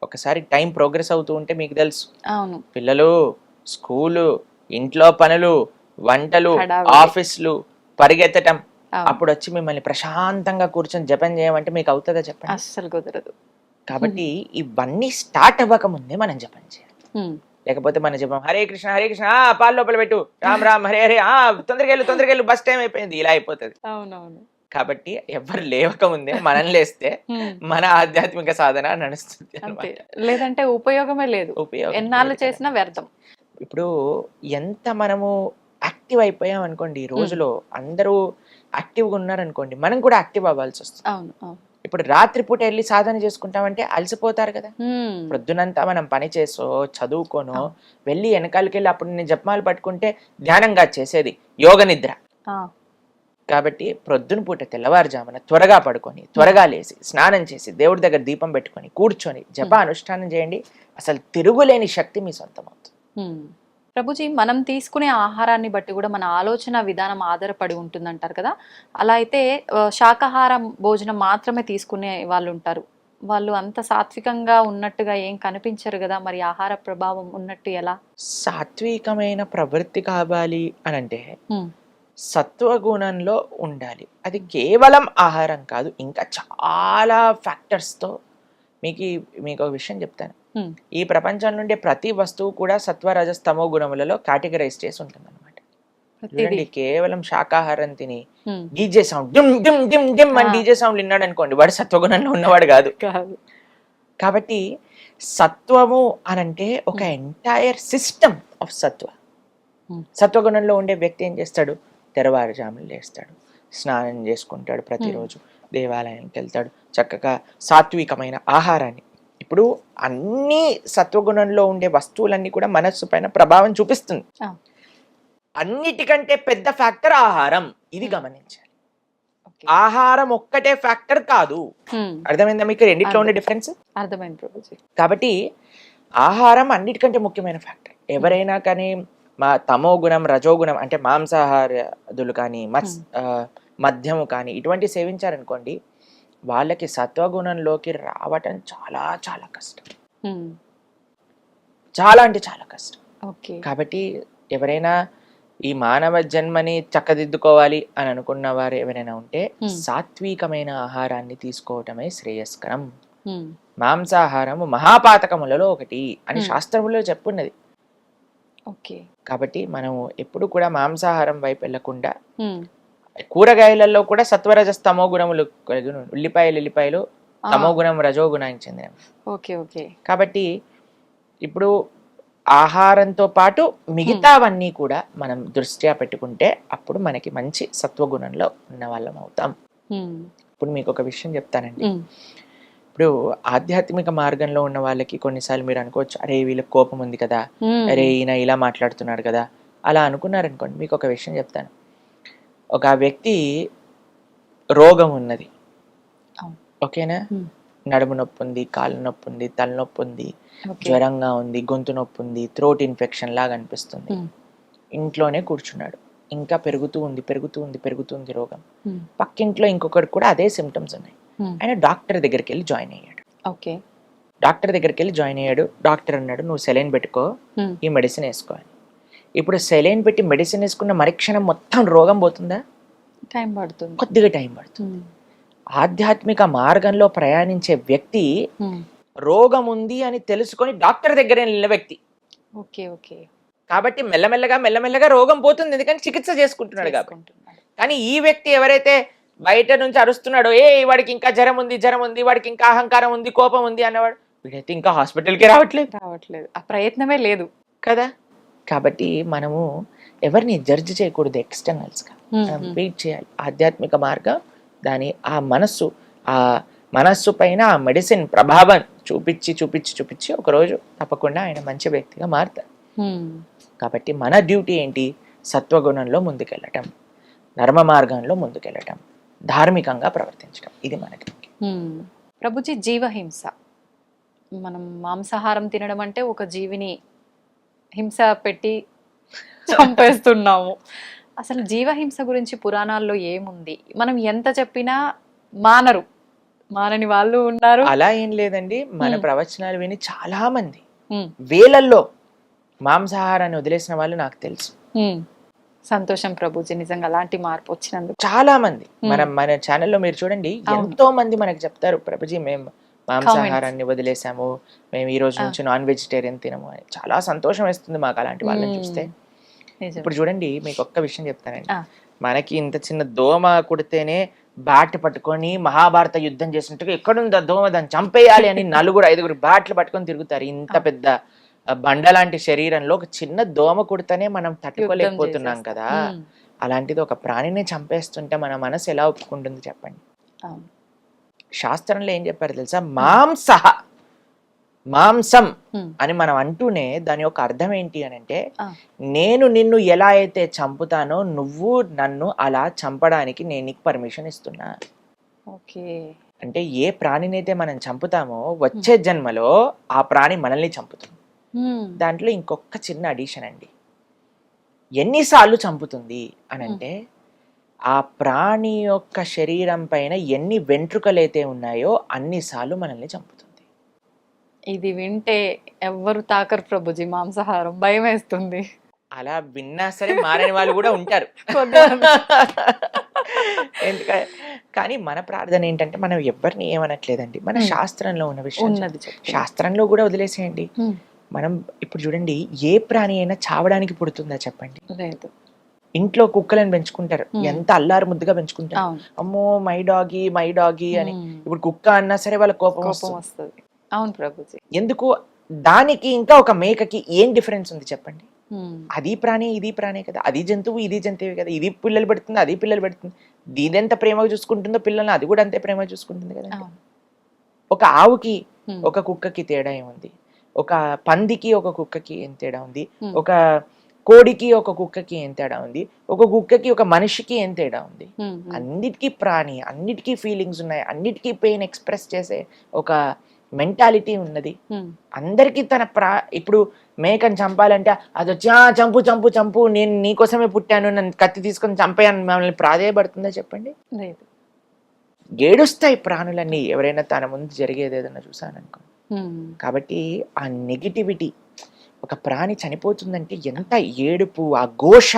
Speaker 2: ఒకసారి టైం ప్రోగ్రెస్ అవుతూ ఉంటే మీకు తెలుసు,
Speaker 1: అవును,
Speaker 2: పిల్లలు, స్కూలు, ఇంట్లో పనులు, వంటలు, ఆఫీసులు, పరిగెత్తటం, అప్పుడు వచ్చి మిమ్మల్ని ప్రశాంతంగా కూర్చొని జపం చేయమంటే మీకు అవుతుందా చెప్పండి?
Speaker 1: అస్సలు కుదరదు.
Speaker 2: కాబట్టి ఇవన్నీ స్టార్ట్ అవ్వక ముందే మనం జపం చేయాలి. లేకపోతే మన జపం హరే కృష్ణ హరే కృష్ణ, పాలు లోపల పెట్టు, రామ్ రామ్ హరే హరే, తొందరగా వెళ్ళు బస్ టైం అయిపోయింది, ఇలా అయిపోతుంది.
Speaker 1: అవునవును.
Speaker 2: కాబట్టి ఎవరు లేవక ముందే మనం లేస్తే మన ఆధ్యాత్మిక సాధన నడుస్తుంది,
Speaker 1: లేదంటే ఉపయోగమే లేదు, ఎన్నాళ్ళు చేసినా వ్యర్థం.
Speaker 2: ఇప్పుడు ఎంత మనము యాక్టివ్ అయిపోయాం అనుకోండి, ఈ రోజులో అందరూ యాక్టివ్గా ఉన్నారనుకోండి, మనం కూడా యాక్టివ్ అవ్వాల్సి వస్తుంది.
Speaker 1: అవును.
Speaker 2: ఇప్పుడు రాత్రిపూట వెళ్ళి సాధన చేసుకుంటామంటే అలసిపోతారు కదా. ప్రొద్దునంతా మనం పని చేసో చదువుకోనో వెళ్ళి వెనకాలకి వెళ్ళి అప్పుడు నేను జపమాలు పట్టుకుంటే ధ్యానంగా చేసేది యోగ నిద్ర. కాబట్టి ప్రొద్దున పూట తెల్లవారుజామున త్వరగా పడుకొని త్వరగా లేచి స్నానం చేసి దేవుడి దగ్గర దీపం పెట్టుకొని కూర్చొని జప అనుష్ఠానం చేయండి, అసలు తిరుగులేని శక్తి మీ సొంతం అవుతుంది.
Speaker 1: ప్రభుజీ, మనం తీసుకునే ఆహారాన్ని బట్టి కూడా మన ఆలోచన విధానం ఆధారపడి ఉంటుందంటారు కదా. అలా అయితే శాకాహారం భోజనం మాత్రమే తీసుకునే వాళ్ళు ఉంటారు, వాళ్ళు అంత సాత్వికంగా ఉన్నట్టుగా ఏం కనిపించరు కదా, మరి ఆహార ప్రభావం ఉన్నట్టు ఎలా?
Speaker 2: సాత్వికమైన ప్రవృత్తి కావాలి అని అంటే సత్వగుణంలో ఉండాలి. అది కేవలం ఆహారం కాదు, ఇంకా చాలా ఫ్యాక్టర్స్తో. మీకు ఒక విషయం చెప్తాను. ఈ ప్రపంచం నుండి ప్రతి వస్తువు కూడా సత్వ రజస్ తమో గుణములలో కేటగరైజ్ చేసి ఉంటుంది అనమాట. చూడండి, కేవలం శాకాహారం తిని DJ sound dim dim dim dim అని డీజే సౌండ్ విన్నాడు అనుకోండి, వాడు సత్వగుణంలో ఉన్నవాడు కాదు. కాబట్టి సత్వము అనంటే ఒక ఎంటైర్ సిస్టమ్ ఆఫ్ సత్వ. సత్వగుణంలో ఉండే వ్యక్తి ఏం చేస్తాడు, తెరవారుజాములు లేస్తాడు, స్నానం చేసుకుంటాడు, ప్రతిరోజు దేవాలయానికి వెళ్తాడు, చక్కగా సాత్వికమైన ఆహారాన్ని. ఇప్పుడు అన్ని సత్వగుణంలో ఉండే వస్తువులన్నీ కూడా మనస్సు పైన ప్రభావం చూపిస్తుంది. అన్నిటికంటే పెద్ద ఫ్యాక్టర్ ఆహారం, ఇది గమనించాలి. ఆహారం ఒక్కటే ఫ్యాక్టర్ కాదు. అర్థమైందా మీకు రెండిట్లో ఉండే డిఫరెన్స్?
Speaker 1: అర్థమైంది. కాబట్టి
Speaker 2: ఆహారం అన్నిటికంటే ముఖ్యమైన ఫ్యాక్టర్. ఎవరైనా కానీ తమో గుణం రజోగుణం అంటే మాంసాహారాదులు కానీ మద్యము కానీ ఇటువంటి సేవించారనుకోండి, వాళ్ళకి సత్వగుణంలోకి రావటం చాలా చాలా కష్టం, చాలా అంటే చాలా కష్టం. కాబట్టి ఎవరైనా ఈ మానవ జన్మని చక్కదిద్దుకోవాలి అని అనుకున్న వారు ఎవరైనా ఉంటే సాత్వికమైన ఆహారాన్ని తీసుకోవటమే శ్రేయస్కరం. మాంసాహారము మహాపాతకములలో ఒకటి అని శాస్త్రములో చెప్పున్నది. కాబట్టి మనం ఎప్పుడు కూడా మాంసాహారం వైపు వెళ్లకుండా కూరగాయలలో కూడా సత్వరజస్ తమో గుణములు కలిగి ఉల్లిపాయలు తమో గుణం రజో గుణానికి చెందినవి. కాబట్టి ఇప్పుడు ఆహారంతో పాటు మిగతావన్నీ కూడా మనం దృష్ట్యా పెట్టుకుంటే అప్పుడు మనకి మంచి సత్వగుణంలో ఉన్న వాళ్ళం అవుతాం. ఇప్పుడు మీకు ఒక విషయం చెప్తానండి. ఇప్పుడు ఆధ్యాత్మిక మార్గంలో ఉన్న వాళ్ళకి కొన్నిసార్లు మీరు అనుకోవచ్చు, అరే వీళ్ళకి కోపం ఉంది కదా, అరే ఈయన ఇలా మాట్లాడుతున్నాడు కదా, అలా అనుకున్నారనుకోండి. మీకు ఒక విషయం చెప్తాను. ఒక వ్యక్తి రోగం ఉన్నది, ఓకేనా, నడుము నొప్పి ఉంది, కాళ్ళ నొప్పి ఉంది, తలనొప్పి ఉంది, జ్వరంగా ఉంది, గొంతు నొప్పి ఉంది, థ్రోట్ ఇన్ఫెక్షన్ లాగా అనిపిస్తుంది, ఇంట్లోనే కూర్చున్నాడు. ఇంకా పెరుగుతుంది రోగం. పక్కింట్లో ఇంకొకటి కూడా అదే సిమ్టమ్స్ ఉన్నాయి. ఆయన డాక్టర్ దగ్గరికి వెళ్ళి జాయిన్ అయ్యాడు. డాక్టర్ అన్నాడు, నువ్వు సెలైన్ పెట్టుకో, ఈ మెడిసిన్ వేసుకో అని. ఇప్పుడు సెలైన్ పెట్టి మెడిసిన్ వేసుకున్న మరుక్షణం మొత్తం రోగం పోతుందా?
Speaker 1: టైం పడుతుంది,
Speaker 2: కొద్దిగా టైం పడుతుంది. ఆధ్యాత్మిక మార్గంలో ప్రయాణించే వ్యక్తి రోగం ఉంది అని తెలుసుకొని డాక్టర్ దగ్గర వెళ్ళిన వ్యక్తి. కాబట్టి మెల్లమెల్లగా రోగం పోతుంది, ఎందుకంటే చికిత్స చేసుకుంటున్నాడు కాబట్టి. కానీ ఈ వ్యక్తి ఎవరైతే బయట నుంచి అరుస్తున్నాడో, వాడికి ఇంకా జ్వరం ఉంది, వాడికి ఇంకా అహంకారం ఉంది, కోపం ఉంది అన్నవాడు, వీడైతే ఇంకా హాస్పిటల్కి రావట్లేదు,
Speaker 1: ఆ ప్రయత్నమే లేదు
Speaker 2: కదా. కాబట్టి మనము ఎవరిని జడ్జి చేయకూడదు ఎక్స్టర్నల్స్గా, మనం వెయిట్ చేయాలి. ఆధ్యాత్మిక మార్గం దాని ఆ మనస్సు పైన ఆ మెడిసిన్ ప్రభావం చూపించి ఒకరోజు తప్పకుండా ఆయన మంచి వ్యక్తిగా మారుతారు. కాబట్టి మన డ్యూటీ ఏంటి? సత్వగుణంలో ముందుకెళ్ళటం, ధర్మ మార్గంలో ముందుకెళ్ళటం, ధార్మికంగా ప్రవర్తించడం, ఇది మనకి.
Speaker 1: ప్రభుజీ, జీవహింస, మనం మాంసాహారం తినడం అంటే ఒక జీవిని హింస పెట్టి చంపేస్తున్నాము. అసలు జీవహింస గురించి పురాణాల్లో ఏముంది? మనం ఎంత చెప్పినా మానని వాళ్ళు ఉన్నారు.
Speaker 2: అలా ఏం లేదండి, మన ప్రవచనాలు విని చాలా మంది వేలల్లో మాంసాహారాన్ని వదిలేసిన వాళ్ళు నాకు తెలుసు.
Speaker 1: సంతోషం ప్రభుజీ, నిజంగా అలాంటి మార్పు వచ్చినందుకు.
Speaker 2: చాలా మంది మన ఛానల్లో మీరు చూడండి, ఎంతో మంది మనకి చెప్తారు, ప్రభుజీ మేము మాంసాహారాన్ని వదిలేసాము, మేము ఈ రోజు నుంచి నాన్ వెజిటేరియన్ తినము అని. చాలా సంతోషం వేస్తుంది మాకు అలాంటి వాళ్ళని చూస్తే. ఇప్పుడు చూడండి, మీకు ఒక్క విషయం చెప్తానండి. మనకి ఇంత చిన్న దోమ కుడితేనే బ్యాట్ పట్టుకొని మహాభారత యుద్ధం చేసినట్టుగా ఎక్కడుంది ఆ దోమ, దాన్ని చంపేయాలి అని 4-5 బ్యాట్లు పట్టుకొని తిరుగుతారు. ఇంత పెద్ద బండలాంటి శరీరంలో ఒక చిన్న దోమ కుడితేనే మనం తట్టుకోలేకపోతున్నాం కదా. అలాంటిది ఒక ప్రాణిని చంపేస్తుంటే మన మనసు ఎలా ఒప్పుకుంటుంది చెప్పండి? శాస్త్రంలో ఏం చెప్పారు తెలుసా? మాంసం అని మనం అంటూనే దాని యొక్క అర్థం ఏంటి అని అంటే, నేను నిన్ను ఎలా అయితే చంపుతానో నువ్వు నన్ను అలా చంపడానికి నేను నీకు పర్మిషన్ ఇస్తున్నా. అంటే ఏ ప్రాణినైతే మనం చంపుతామో వచ్చే జన్మలో ఆ ప్రాణి మనల్ని చంపుతుంది. దాంట్లో ఇంకొక చిన్న అడిషన్ అండి, ఎన్నిసార్లు చంపుతుంది అని అంటే, ఆ ప్రాణి యొక్క శరీరం పైన ఎన్ని వెంట్రుకలైతే ఉన్నాయో అన్నిసార్లు మనల్ని చంపుతుంది.
Speaker 1: ఇది వింటే ఎవ్వరు తాకరు ప్రభుజీ మాంసాహారం, భయం వేస్తుంది.
Speaker 2: అలా విన్నా సరే మారని వాళ్ళు కూడా ఉంటారు. కానీ మన ప్రార్థన ఏంటంటే, మనం ఎవరిని ఏమనట్లేదండి, మన శాస్త్రంలో ఉన్న విషయం శాస్త్రంలో కూడా వదిలేసేయండి. మనం ఇప్పుడు చూడండి, ఏ ప్రాణి అయినా చావడానికి పుడుతుందా చెప్పండి?
Speaker 1: లేదు.
Speaker 2: ఇంట్లో కుక్కలను పెంచుకుంటారు, ఎంత అల్లారు ముద్దుగా పెంచుకుంటారు. అమ్మో మై డాగి అని. ఇప్పుడు కుక్క అన్నా సరే వాళ్ళ కోపం వస్తుంది.
Speaker 1: అవును ప్రభుజీ.
Speaker 2: ఎందుకు? దానికి ఇంకా ఒక మేకకి ఏం డిఫరెన్స్ ఉంది చెప్పండి? అది ప్రాణి ఇది ప్రాణి కదా, అది జంతువు ఇది జంతువు కదా, ఇది పిల్లలు పెడుతుంది అది పిల్లలు పెడుతుంది. దీదెంత ప్రేమగా చూసుకుంటుందో పిల్లల్ని, అది కూడా అంతే ప్రేమగా చూసుకుంటుంది కదా. ఒక ఆవుకి ఒక కుక్కకి తేడా ఏముంది? ఒక పందికి ఒక కుక్కకి ఏం తేడా ఉంది? ఒక కోడికి ఒక కుక్కకి ఏం తేడా ఉంది? ఒక కుక్కకి ఒక మనిషికి ఏం తేడా ఉంది? అన్నిటికీ ప్రాణి, అన్నిటికీ ఫీలింగ్స్ ఉన్నాయి, అన్నిటికీ పెయిన్ ఎక్స్ప్రెస్ చేసే ఒక మెంటాలిటీ ఉన్నది అందరికి. ఇప్పుడు మేకని చంపాలంటే అది వచ్చి చంపు చంపు చంపు, నేను నీకోసమే పుట్టాను, నన్ను కత్తి తీసుకొని చంపేయని మమ్మల్ని ప్రాధేయపడుతుందా చెప్పండి?
Speaker 1: లేదు.
Speaker 2: ఏడుస్తాయి ప్రాణులన్నీ ఎవరైనా తన ముందు జరిగేది ఏదైనా చూసాననుకో. కాబట్టి ఆ నెగిటివిటీ, ఒక ప్రాణి చనిపోతుందంటే ఎంత ఏడుపు, ఆ ఘోష,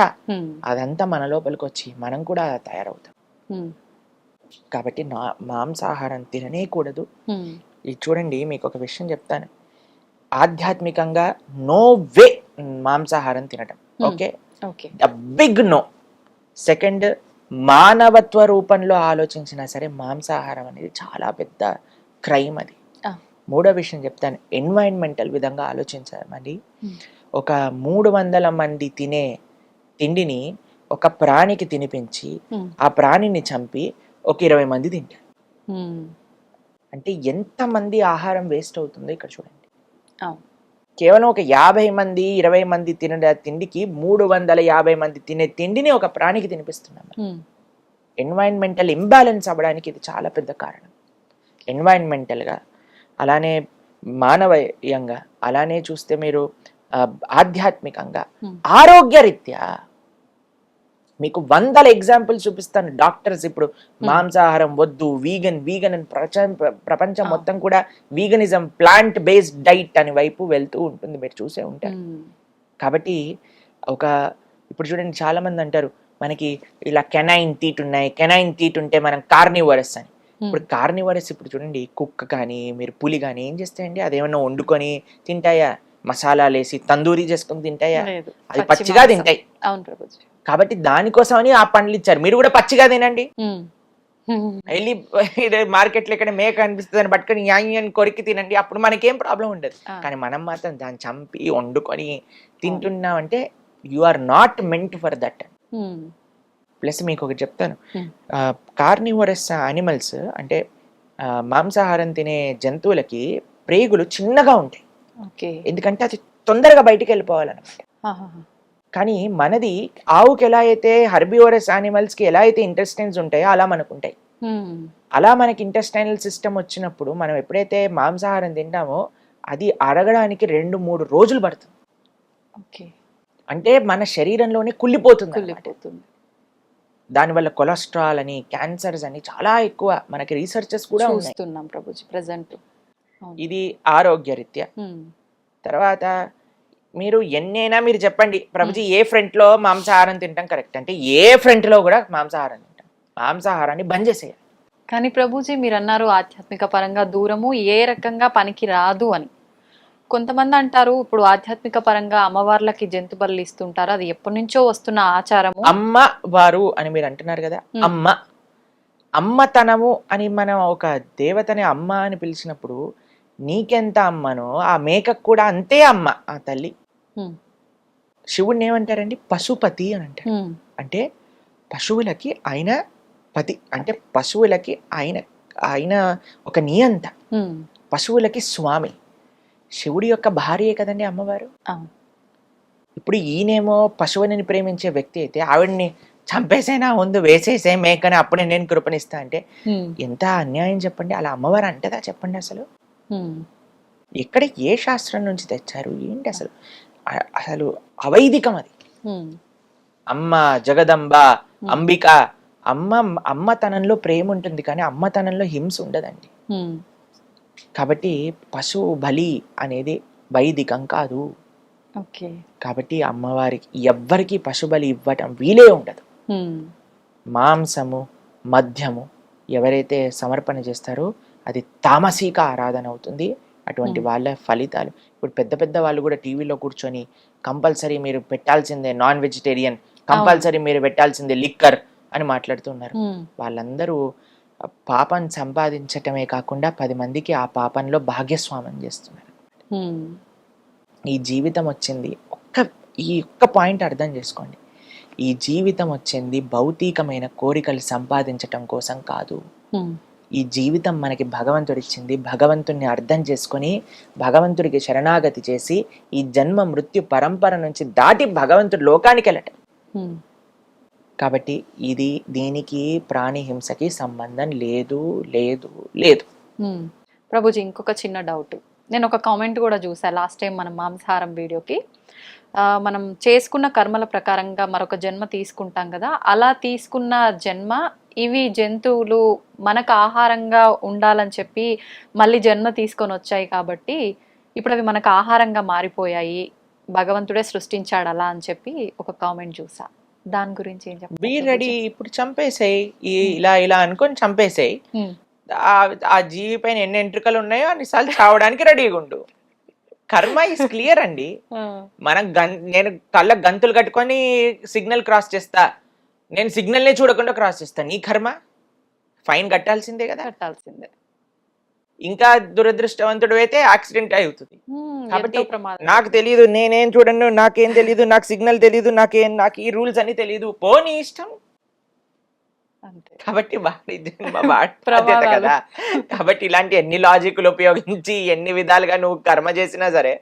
Speaker 2: అదంతా మన లోపలికి వచ్చి మనం కూడా తయారవుతాం. కాబట్టి మాంసాహారం తిననే కూడదు. ఇది చూడండి, మీకు ఒక విషయం చెప్తాను, ఆధ్యాత్మికంగా నో వే మాంసాహారం తినడం. Okay, big no. సెకండ్, మానవత్వ రూపంలో ఆలోచించినా సరే మాంసాహారం అనేది చాలా పెద్ద క్రైమ్ అది. మూడో విషయం చెప్తాను, ఎన్వైరన్మెంటల్ విధంగా ఆలోచించాలి. ఒక 300 మంది తినే తిండిని ఒక ప్రాణికి తినిపించి ఆ ప్రాణిని చంపి ఒక 20 మంది తింటారు. అంటే ఎంతమంది ఆహారం వేస్ట్ అవుతుందో ఇక్కడ చూడండి. కేవలం ఒక 50 మంది 20 మంది తినే తిండికి 350 మంది తినే తిండిని ఒక ప్రాణికి తినిపిస్తున్నాం. ఎన్వైరన్మెంటల్ ఇంబ్యాలెన్స్ అవ్వడానికి ఇది చాలా పెద్ద కారణం. ఎన్వైరన్మెంటల్గా, అలానే మానవీయంగా, అలానే చూస్తే మీరు ఆధ్యాత్మికంగా, ఆరోగ్యరీత్యా మీకు 100 ఎగ్జాంపుల్స్ చూపిస్తాను. డాక్టర్స్ ఇప్పుడు మాంసాహారం వద్దు, వీగన్ అని ప్రపంచం మొత్తం కూడా వీగనిజం, ప్లాంట్ బేస్డ్ డైట్ అని వైపు వెళ్తూ ఉంటుంది, మీరు చూసే ఉంటారు. కాబట్టి ఇప్పుడు చూడండి, చాలా మంది అంటారు మనకి ఇలా కెనైన్ టీట్ ఉన్నాయి, కెనైన్ టీట్ ఉంటే మనం కార్నివరస్ అని. ఇప్పుడు కార్నివరస్ ఇప్పుడు చూడండి, కుక్క కానీ మీరు పులి కానీ ఏం చేస్తాయండి? అదేమన్నా వండుకొని తింటాయా? మసాలాలు వేసి తందూరి చేసుకొని తింటాయా? అది పచ్చిగా తింటాయి. కాబట్టి దానికోసమని ఆ పండ్లు ఇచ్చారు, మీరు కూడా పచ్చిగా తినండి. వెళ్ళి మార్కెట్లో ఎక్కడ మేక అనిపిస్తుంది అని పట్టుకొని యాని కొరికి తినండి, అప్పుడు మనకేం ప్రాబ్లం ఉండదు. కానీ మనం మాత్రం దాన్ని చంపి వండుకొని తింటున్నావు అంటే you are not meant for that. Plus మీకు ఒకటి చెప్తాను, కార్నివరస్ యానిమల్స్ అంటే మాంసాహారం తినే జంతువులకి ప్రేగులు చిన్నగా ఉంటాయి,
Speaker 1: ఓకే.
Speaker 2: ఎందుకంటే అది తొందరగా బయటికి వెళ్ళిపోవాలన్నమాట. కానీ మనది ఆవుకి ఎలా అయితే హర్బివరస్ యానిమల్స్ కి ఎలా అయితే ఇంటెస్టైన్స్ ఉంటాయో అలా మనకు ఉంటాయి. అలా మనకి ఇంటెస్టైనల్ సిస్టమ్ వచ్చినప్పుడు మనం ఎప్పుడైతే మాంసాహారం తింటామో అది అరగడానికి 2-3 రోజులు పడుతుంది.
Speaker 1: ఓకే.
Speaker 2: అంటే మన శరీరంలోనే కుళ్ళిపోతుంది అన్నమాట.
Speaker 1: కుళ్ళిపోతుంది.
Speaker 2: దానివల్ల కొలెస్ట్రాల్ అని, క్యాన్సర్స్ అని చాలా ఎక్కువ మనకి రీసెర్చెస్ కూడా ఉన్నాయి.
Speaker 1: చూస్తున్నాం ప్రభుజీ ప్రెజెంట్.
Speaker 2: ఇది ఆరోగ్యరీత్యా. తర్వాత మీరు ఎన్నైనా మీరు చెప్పండి ప్రభుజీ ఏ ఫ్రంట్ లో మాంసాహారం తింటాం కరెక్ట్ అంటే ఏ ఫ్రంట్ లో కూడా మాంసాహారం తింటాం. మాంసాహారాన్ని బంద్ చేసేయాలి.
Speaker 1: కానీ ప్రభుజీ మీరు అన్నారు ఆధ్యాత్మిక పరంగా దూరము ఏ రకంగా పనికి రాదు అని. కొంతమంది అంటారు ఇప్పుడు ఆధ్యాత్మిక పరంగా అమ్మవార్లకి జంతు బలులు ఇస్తుంటారు, అది ఎప్పటి నుంచో వస్తున్న ఆచారము.
Speaker 2: అమ్మ వారు అని మీరు అంటున్నారు కదా, అమ్మతనము అని మనం ఒక దేవతని అమ్మ అని పిలిచినప్పుడు నీకెంత అమ్మనో ఆ మేకకు కూడా అంతే అమ్మ ఆ తల్లి. శివుడిని ఏమంటారండి? పశుపతి అని అంటారు. అంటే పశువులకి ఆయన పతి, అంటే పశువులకి ఆయన ఒక నియంత, పశువులకి స్వామి. శివుడి యొక్క భార్యే కదండి అమ్మవారు. ఇప్పుడు ఈయనేమో పశువుని ప్రేమించే వ్యక్తి అయితే ఆవిడ్ని చంపేసైనా ముందు వేసేసే మేకని అప్పుడే నేను కృపణిస్తా అంటే ఎంత అన్యాయం చెప్పండి. అలా అమ్మవారు అంటదా చెప్పండి? అసలు ఎక్కడ ఏ శాస్త్రం నుంచి తెచ్చారు ఏంటి అసలు? అసలు అవైదికం అది. అమ్మ జగదంబ అంబిక, అమ్మతనంలో ప్రేమ ఉంటుంది కానీ అమ్మతనంలో హింస ఉండదండి. కాబట్టి పశువు బలి అనేది వైదికం కాదు. కాబట్టి అమ్మవారికి ఎవ్వరికి పశు బలి ఇవ్వటం వీలే ఉండదు. మాంసము మద్యము ఎవరైతే సమర్పణ చేస్తారో అది తామసిక ఆరాధన అవుతుంది. అటువంటి వాళ్ళ ఫలితాలు ఇప్పుడు పెద్ద పెద్ద వాళ్ళు కూడా టీవీలో కూర్చొని కంపల్సరీ మీరు పెట్టాల్సిందే నాన్ వెజిటేరియన్, కంపల్సరీ మీరు పెట్టాల్సిందే లిక్కర్ అని మాట్లాడుతున్నారు. వాళ్ళందరూ పాపం సంపాదించటమే కాకుండా 10 మందికి ఆ పాపంలో భాగ్యస్వామం చేస్తున్నారు. ఈ జీవితం వచ్చింది ఈ ఒక్క పాయింట్ అర్థం చేసుకోండి. ఈ జీవితం వచ్చింది భౌతికమైన కోరికలు సంపాదించటం కోసం కాదు. ఈ జీవితం మనకి భగవంతుడు ఇచ్చింది, భగవంతుడిని అర్థం చేసుకొని భగవంతుడికి శరణాగతి చేసి ఈ జన్మ మృత్యు పరంపర నుంచి దాటి భగవంతుడి లోకానికి వెళ్ళటం. కాబట్టి దీనికి ప్రాణి హింసకి సంబంధం లేదు లేదు లేదు.
Speaker 1: ప్రభుజీ ఇంకొక చిన్న డౌట్, నేను ఒక కామెంట్ కూడా చూసా లాస్ట్ టైం మనం మాంసాహారం వీడియోకి. మనం చేసుకున్న కర్మల ప్రకారంగా మరొక జన్మ తీసుకుంటాం కదా, అలా తీసుకున్న జన్మ ఇవి జంతువులు మనకు ఆహారంగా ఉండాలని చెప్పి మళ్ళీ జన్మ తీసుకొని వచ్చాయి కాబట్టి ఇప్పుడు అవి మనకు ఆహారంగా మారిపోయాయి, భగవంతుడే సృష్టించాడు అలా అని చెప్పి ఒక కామెంట్ చూసా. దాని గురించి ఏం చెప్పాలి?
Speaker 2: బీ రెడీ, ఇప్పుడు చంపేసాయి, ఇలా ఇలా అనుకొని చంపేసాయి. ఆ జీవి పైన ఎన్ని ఎంట్రుకలు ఉన్నాయో అన్నిసార్లు చావడానికి రెడీగా ఉండు. కర్మ ఇస్ క్లియర్ అండి. నేను కళ్ళ గంతులు కట్టుకొని సిగ్నల్ క్రాస్ చేస్తా, నేను సిగ్నల్ నే చూడకుండా క్రాస్ చేస్తా, నీ కర్మ ఫైన్ కట్టాల్సిందే కదా.
Speaker 1: కట్టాల్సిందే.
Speaker 2: ఇంకా దురదృష్టవంతుడు అయితే యాక్సిడెంట్ అవుతుంది. కాబట్టి నాకు తెలియదు, నేనేం చూడను, నాకేం తెలియదు, నాకు సిగ్నల్ తెలియదు, నాకు ఈ రూల్స్ అని తెలియదు, పో నీ ఇష్టం. కాబట్టి బాధ్యత కదా. కాబట్టి ఇలాంటి ఎన్ని లాజిక్లు ఉపయోగించి ఎన్ని విధాలుగా నువ్వు కర్మ చేసినా సరే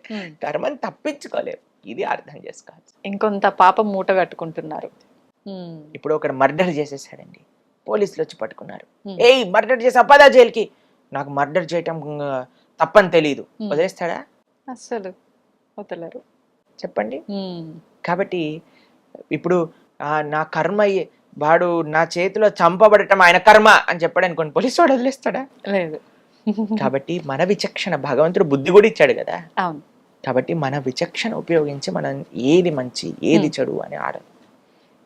Speaker 2: కర్మని తప్పించుకోలేవు. ఇది అర్థం చేసుకోవాలి.
Speaker 1: ఇంకొంత పాపం మూట కట్టుకుంటున్నారు.
Speaker 2: ఇప్పుడు ఒకడు మర్డర్ చేసేసాడండి, పోలీసులు వచ్చి పట్టుకున్నారు. ఏయ్ మర్డర్ చేసా, పదా జైలుకి. నాకు మర్డర్ చేయటం తప్పని తెలీదు, వదిలేస్తాడా?
Speaker 1: అసలు వదలరు.
Speaker 2: చెప్పండి. కాబట్టి ఇప్పుడు నా కర్మ, వాడు నా చేతిలో చంపబడటం ఆయన కర్మ అని చెప్పాడు అనుకోండి, పోలీసు వాడు వదిలేస్తాడా?
Speaker 1: లేదు. కాబట్టి
Speaker 2: మన విచక్షణ, భగవంతుడు బుద్ధి కూడా ఇచ్చాడు కదా.
Speaker 1: అవును.
Speaker 2: కాబట్టి మన విచక్షణ ఉపయోగించి మనం ఏది మంచి ఏది చెడు అని ఆడాలి.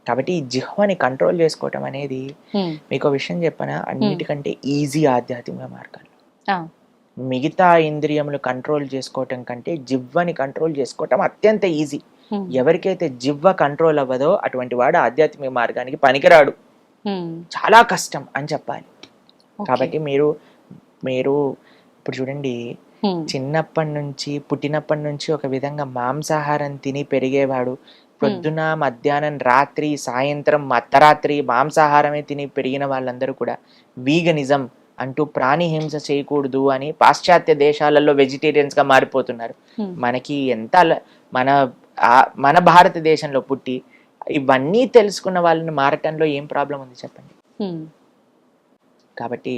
Speaker 2: కాబట్టి ఈ జిహ్వని కంట్రోల్ చేసుకోవటం అనేది, మీకు విషయం చెప్పనా, అన్నిటికంటే ఈజీ ఆధ్యాత్మిక మార్గాలు. మిగతా ఇంద్రియములు కంట్రోల్ చేసుకోవటం కంటే జిహ్వని కంట్రోల్ చేసుకోవటం అత్యంత ఈజీ. ఎవరికైతే జిహ్వ కంట్రోల్ అవ్వదో అటువంటి వాడు ఆధ్యాత్మిక మార్గానికి పనికిరాడు, చాలా కష్టం అని చెప్పాలి. కాబట్టి మీరు ఇప్పుడు చూడండి, చిన్నప్పటి నుంచి పుట్టినప్పటి నుంచి ఒక విధంగా మాంసాహారం తిని పెరిగేవాడు, పొద్దున మధ్యాహ్నం రాత్రి సాయంత్రం అర్ధరాత్రి మాంసాహారమే తిని పెరిగిన వాళ్ళందరూ కూడా వీగనిజం అంటూ ప్రాణి హింస చేయకూడదు అని పాశ్చాత్య దేశాలలో వెజిటేరియన్స్ గా మారిపోతున్నారు. మనకి ఎంత మన మన భారతదేశంలో పుట్టి ఇవన్నీ తెలుసుకున్న వాళ్ళని మారటంలో ఏం ప్రాబ్లం ఉంది చెప్పండి. కాబట్టి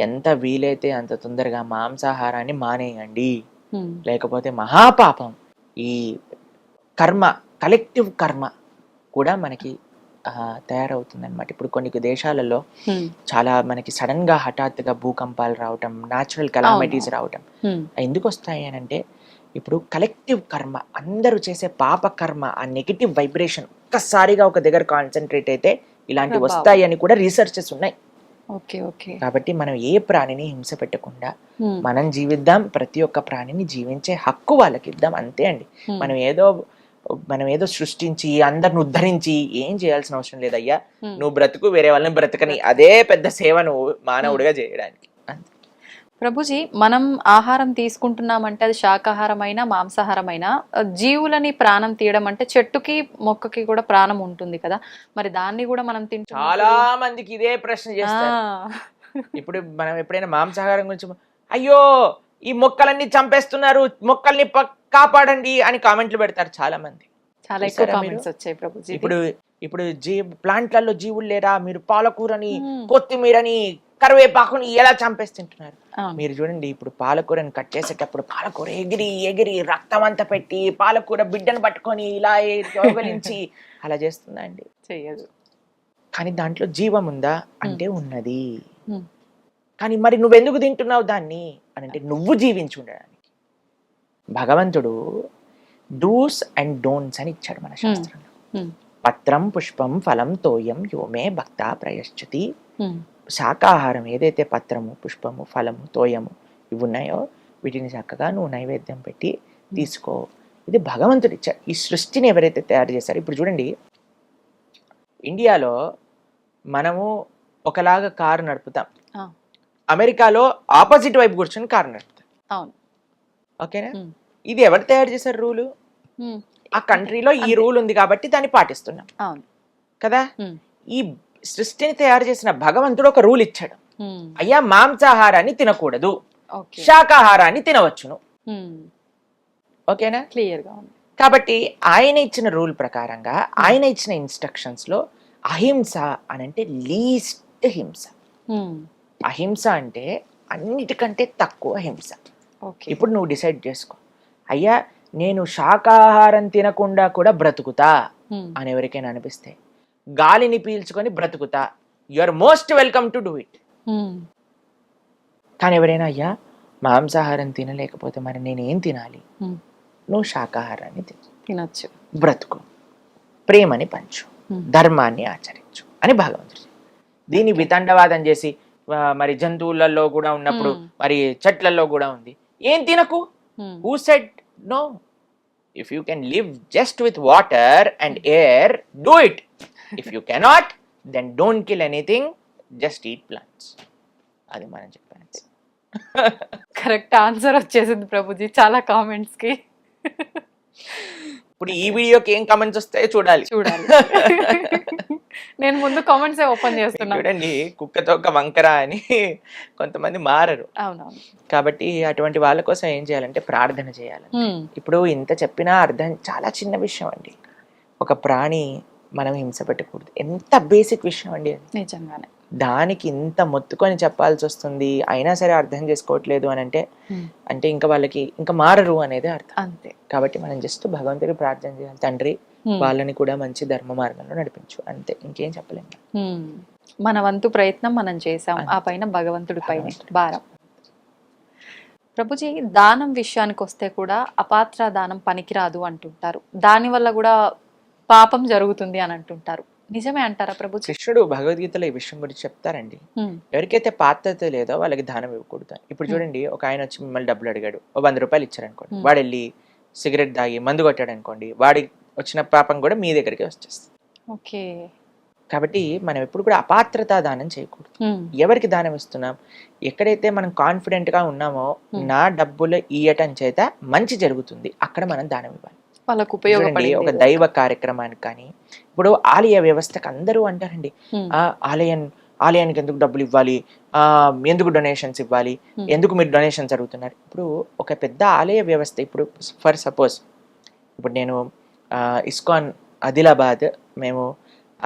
Speaker 2: ఎంత వీలైతే అంత తొందరగా మాంసాహారాన్ని మానేయండి, లేకపోతే మహాపాపం. ఈ కర్మ, కలెక్టివ్ కర్మ కూడా మనకి తయారవుతుంది అనమాట. ఇప్పుడు కొన్ని దేశాలలో చాలా మనకి సడన్ గా హఠాత్తుగా భూకంపాలు రావటం, న్యాచురల్ కెలామిటీస్ రావటం ఎందుకు వస్తాయి అని అంటే, ఇప్పుడు కలెక్టివ్ కర్మ, అందరూ చేసే పాప కర్మ, ఆ నెగిటివ్ వైబ్రేషన్ ఒక్కసారిగా ఒక దగ్గర కాన్సన్ట్రేట్ అయితే ఇలాంటివి వస్తాయి అని కూడా రీసెర్చెస్ ఉన్నాయి. కాబట్టి మనం ఏ ప్రాణిని హింస పెట్టకుండా మనం జీవిద్దాం, ప్రతి ఒక్క ప్రాణిని జీవించే హక్కు వాళ్ళకి ఇద్దాం, అంతే అండి. మనం ఏదో సృష్టించి అందరిని ఉద్ధరించి ఏం చేయాల్సిన అవసరం లేదయ్యా. నువ్వు బ్రతుకు, వేరే వాళ్ళని బ్రతకని, అదే పెద్ద సేవ నువ్వు మానవుడిగా చేయడానికి.
Speaker 1: ప్రభుజీ, మనం ఆహారం తీసుకుంటున్నామంటే అది శాకాహారమైనా మాంసాహారమైనా, జీవులని ప్రాణం తీయడం అంటే చెట్టుకి మొక్కకి కూడా ప్రాణం ఉంటుంది కదా, మరి దాన్ని కూడా మనం తింటాం.
Speaker 2: చాలా మందికి ఇదే ప్రశ్న చేస్తారు. ఇప్పుడు మనం ఎప్పుడైనా మాంసాహారం గురించి, అయ్యో ఈ మొక్కలన్నీ చంపేస్తున్నారు, మొక్కల్ని కాపాడండి అని కామెంట్లు పెడతారు చాలా మంది.
Speaker 1: చాలా ఎక్కువ కామెంట్స్ వచ్చాయి ప్రభుజీ.
Speaker 2: ఇప్పుడు ప్లాంట్లలో జీవులు లేరా, మీరు పాలకూరని, కొత్తిమీరని, కరివేపాకుని ఎలా చంపేస్తుంటున్నారు. మీరు చూడండి, ఇప్పుడు పాలకూరని కట్ చేసేటప్పుడు పాలకూర ఎగిరి ఎగిరి రక్తం అంతా పెట్టి పాలకూర బిడ్డను పట్టుకొని ఇలా యోగలించి అలా చేస్తుందా అండి?
Speaker 1: చెయ్యదు.
Speaker 2: కానీ దాంట్లో జీవం ఉందా అంటే ఉన్నది. కానీ మరి నువ్వెందుకు తింటున్నావు దాన్ని అని అంటే, నువ్వు జీవించి ఉండడానికి భగవంతుడు డూస్ అండ్ డోంట్స్ అని ఇచ్చాడు మన శాస్త్రంలో. పత్రం పుష్పం ఫలం తోయం యోమే భక్త ప్రయశ్చతి. శాకాహారం ఏదైతే పత్రము, పుష్పము, ఫలము, తోయము ఇవి ఉన్నాయో వీటిని చక్కగా నువ్వు నైవేద్యం పెట్టి తీసుకో. ఇది భగవంతుడు ఇచ్చాడు. ఈ సృష్టిని ఎవరైతే తయారు చేశారో, ఇప్పుడు చూడండి, ఇండియాలో మనము ఒకలాగా కారు నడుపుతాం, అమెరికాలో ఆపోజిట్ వైపు కూర్చొని కారు నడుపుతాం. ఓకేనా? ఇది ఎవరు తయారు చేశారు రూలు? ఆ కంట్రీలో ఈ రూల్ ఉంది కాబట్టి దాన్ని పాటిస్తున్నాం కదా. ఈ సృష్టిని తయారు చేసిన భగవంతుడు ఒక రూల్ ఇచ్చాడు, అయ్యా మాంసాహారాన్ని తినకూడదు, శాకాహారాన్ని తినవచ్చును. ఓకేనా?
Speaker 1: క్లియర్ గా ఉంది.
Speaker 2: కాబట్టి ఆయన ఇచ్చిన రూల్ ప్రకారంగా, ఆయన ఇచ్చిన ఇన్స్ట్రక్షన్స్ లో అహింస అని అంటే లీస్ట్ హింస. అహింస అంటే అన్నిటికంటే తక్కువ హింస. ఇప్పుడు నువ్వు డిసైడ్ చేసుకో, అయ్యా నేను శాకాహారం తినకుండా కూడా బ్రతుకుతా అని ఎవరికైనా అనిపిస్తే, గాలిని పీల్చుకొని బ్రతుకుతా, you are most welcome to do it. కానీ ఎవరైనా అయ్యా మాంసాహారం తినలేకపోతే మరి నేనేం తినాలి? నువ్వు శాకాహారాన్ని
Speaker 1: తినొచ్చు,
Speaker 2: బ్రతుకు, ప్రేమని పంచు, ధర్మాన్ని ఆచరించు అని భగవంతుడు. దీన్ని వితండవాదం చేసి మరి జంతువులలో కూడా ఉన్నప్పుడు మరి చెట్లలో కూడా ఉంది, ఏం తినకు. Who said no? If you can live just with water and air, do it. If you cannot, then don't kill anything, just eat plants. అది మనం చెప్పాను.
Speaker 1: కరెక్ట్ ఆన్సర్ వచ్చేసింది ప్రభుజీ చాలా కామెంట్స్ కి.
Speaker 2: ఇప్పుడు ఈ వీడియోకి ఏం కామెంట్స్ వస్తాయో చూడాలి.
Speaker 1: నేను ముందు కామెంట్స్ ఓపెన్ చేస్తున్నా.
Speaker 2: చూడండి, కుక్కతో ఒక వంకర అని కొంతమంది మారరు.
Speaker 1: అవునవును.
Speaker 2: కాబట్టి అటువంటి వాళ్ళ కోసం ఏం చేయాలంటే ప్రార్థన చేయాలి. ఇప్పుడు ఇంత చెప్పినా అర్థం, చాలా చిన్న విషయం అండి. ఒక ప్రాణి మనం హింస పెట్టకూడదు, ఎంత బేసిక్ విషయం అండి అది.
Speaker 1: నిజంగానే.
Speaker 2: దానికి ఇంత మొత్తుకొని చెప్పాల్సి వస్తుంది, అయినా సరే అర్థం చేసుకోవట్లేదు అని అంటే, అంటే ఇంకా వాళ్ళకి ఇంకా మారరు అనేది అర్థం.
Speaker 1: అంతే.
Speaker 2: కాబట్టి మనం జస్ట్ భగవంతుడికి ప్రార్థన చేయాలి, తండ్రి వాళ్ళని కూడా మంచి ధర్మ మార్గంలో నడిపించు, అంతే, ఇంకేం చెప్పలేము.
Speaker 1: మన వంతు ప్రయత్నం మనం చేసాం, ఆ పైన భగవంతుడి పైన భారం. ప్రభుజీ, దానం విషయానికి వస్తే కూడా అపాత్ర దానం పనికిరాదు అంటుంటారు, దానివల్ల కూడా పాపం జరుగుతుంది అని అంటుంటారు, నిజమే అంటారా ప్రభుజీ?
Speaker 2: కృష్ణుడు భగవద్గీతలో ఈ విషయం గురించి చెప్తారండి. ఎవరికైతే పాత్రత లేదో వాళ్ళకి దానం ఇవ్వకూడదు. ఇప్పుడు చూడండి, ఒక ఆయన వచ్చి మిమ్మల్ని డబ్బులు అడిగాడు, 100 రూపాయలు ఇచ్చారనుకోండి, వాడు వెళ్ళి సిగరెట్ తాగి మందు కొట్టాడు అనుకోండి, వాడి వచ్చిన పాపం కూడా మీ దగ్గరికి వచ్చేస్తుంది.
Speaker 1: ఓకే.
Speaker 2: కాబట్టి మనం ఎప్పుడు కూడా అపాత్రతా దానం చేయకూడదు. ఎవరికి దానం ఇస్తున్నాం, ఎక్కడైతే మనం కాన్ఫిడెంట్ గా ఉన్నామో నా డబ్బులు ఇయ్యటం చేత మంచి జరుగుతుంది, అక్కడ మనం దానం ఇవ్వాలి.
Speaker 1: వాళ్ళకు
Speaker 2: చూడండి,
Speaker 1: ఉపయోగపడింది
Speaker 2: ఒక దైవ కార్యక్రమానికి కానీ, ఇప్పుడు ఆలయ వ్యవస్థకు అందరూ అంటారండి, ఆలయానికి ఎందుకు డబ్బులు ఇవ్వాలి, ఎందుకు డొనేషన్స్ ఇవ్వాలి, ఎందుకు మీరు డొనేషన్స్ అడుగుతున్నారు. ఇప్పుడు ఒక పెద్ద ఆలయ వ్యవస్థ, ఇప్పుడు ఫర్ సపోజ్ ఇప్పుడు నేను ఇస్కాన్ ఆదిలాబాద్ మేము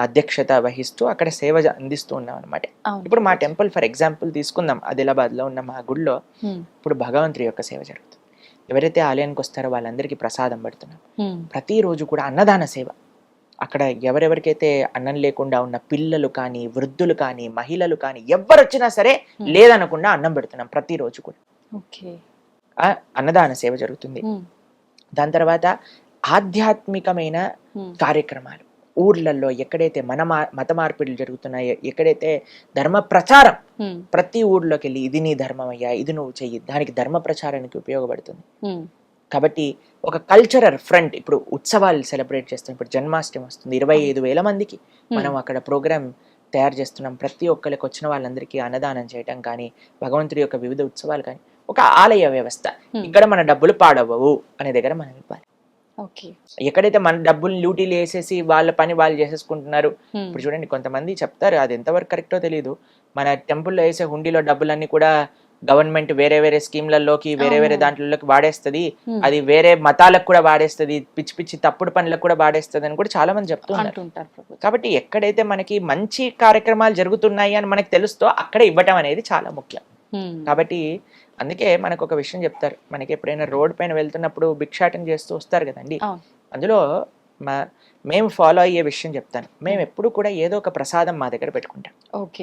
Speaker 2: అధ్యక్షత వహిస్తూ అక్కడ సేవ అందిస్తూ ఉన్నాం అనమాట. ఇప్పుడు మా టెంపుల్ ఫర్ ఎగ్జాంపుల్ తీసుకుందాం, ఆదిలాబాద్ లో ఉన్న మా గుడిలో ఇప్పుడు భగవంతుడి యొక్క సేవ జరుగుతుంది. ఎవరైతే ఆలయానికి వస్తారో వాళ్ళందరికీ ప్రసాదం పెడుతున్నాం. ప్రతిరోజు కూడా అన్నదాన సేవ. అక్కడ ఎవరెవరికైతే అన్నం లేకుండా ఉన్న పిల్లలు కానీ, వృద్ధులు కానీ, మహిళలు కానీ, ఎవరు వచ్చినా సరే లేదనకుండా అన్నం పెడుతున్నాం ప్రతిరోజు కూడా. అన్నదాన సేవ జరుగుతుంది. దాని తర్వాత ఆధ్యాత్మికమైన కార్యక్రమాలు ఊర్లలో ఎక్కడైతే మత మార్పిడులు జరుగుతున్నాయో, ఎక్కడైతే ధర్మ ప్రచారం, ప్రతి ఊర్లోకి వెళ్ళి ఇది నీ ధర్మం అయ్యా, ఇది నువ్వు చెయ్యి, దానికి ధర్మ ప్రచారానికి ఉపయోగపడుతుంది. కాబట్టి ఒక కల్చరల్ ఫ్రంట్, ఇప్పుడు ఉత్సవాలు సెలబ్రేట్ చేస్తాం. ఇప్పుడు జన్మాష్టమి వస్తుంది, 25,000 మందికి మనం అక్కడ ప్రోగ్రామ్ తయారు చేస్తున్నాం. ప్రతి ఒక్కరికి వచ్చిన వాళ్ళందరికీ అన్నదానం చేయటం కానీ, భగవంతుడి యొక్క వివిధ ఉత్సవాలు కానీ, ఒక ఆలయ వ్యవస్థ. ఇక్కడ మన డబ్బులు పాడవవు అనే దగ్గర మనం ఇవ్వాలి. ఎక్కడైతే మన డబ్బులు లూటీలు వేసేసి వాళ్ళ పని వాళ్ళు చేసేసుకుంటున్నారు. ఇప్పుడు చూడండి, కొంతమంది చెప్తారు, అది ఎంతవరకు కరెక్టో తెలియదు, మన టెంపుల్లో వేసే హుండీలో డబ్బులన్నీ కూడా గవర్నమెంట్ వేరే వేరే స్కీమ్లలోకి, వేరే వేరే దాంట్లోకి వాడేస్తుంది, అది వేరే మతాలకు కూడా వాడేస్తుంది, పిచ్చి పిచ్చి తప్పుడు పనులకు కూడా వాడేస్తుంది అని కూడా చాలా మంది చెప్తుంటారు. కాబట్టి ఎక్కడైతే మనకి మంచి కార్యక్రమాలు జరుగుతున్నాయి అని మనకు తెలుస్తో అక్కడ ఇవ్వటం అనేది చాలా ముఖ్యం. కాబట్టి అందుకే మనకు ఒక విషయం చెప్తారు, మనకి ఎప్పుడైనా రోడ్ పైన వెళ్తున్నప్పుడు భిక్షాటన చేస్తూ వస్తారు కదండి, అందులో మేము ఫాలో అయ్యే విషయం చెప్తాను. మేము ఎప్పుడు కూడా ఏదో ఒక ప్రసాదం మా దగ్గర పెట్టుకుంటాం.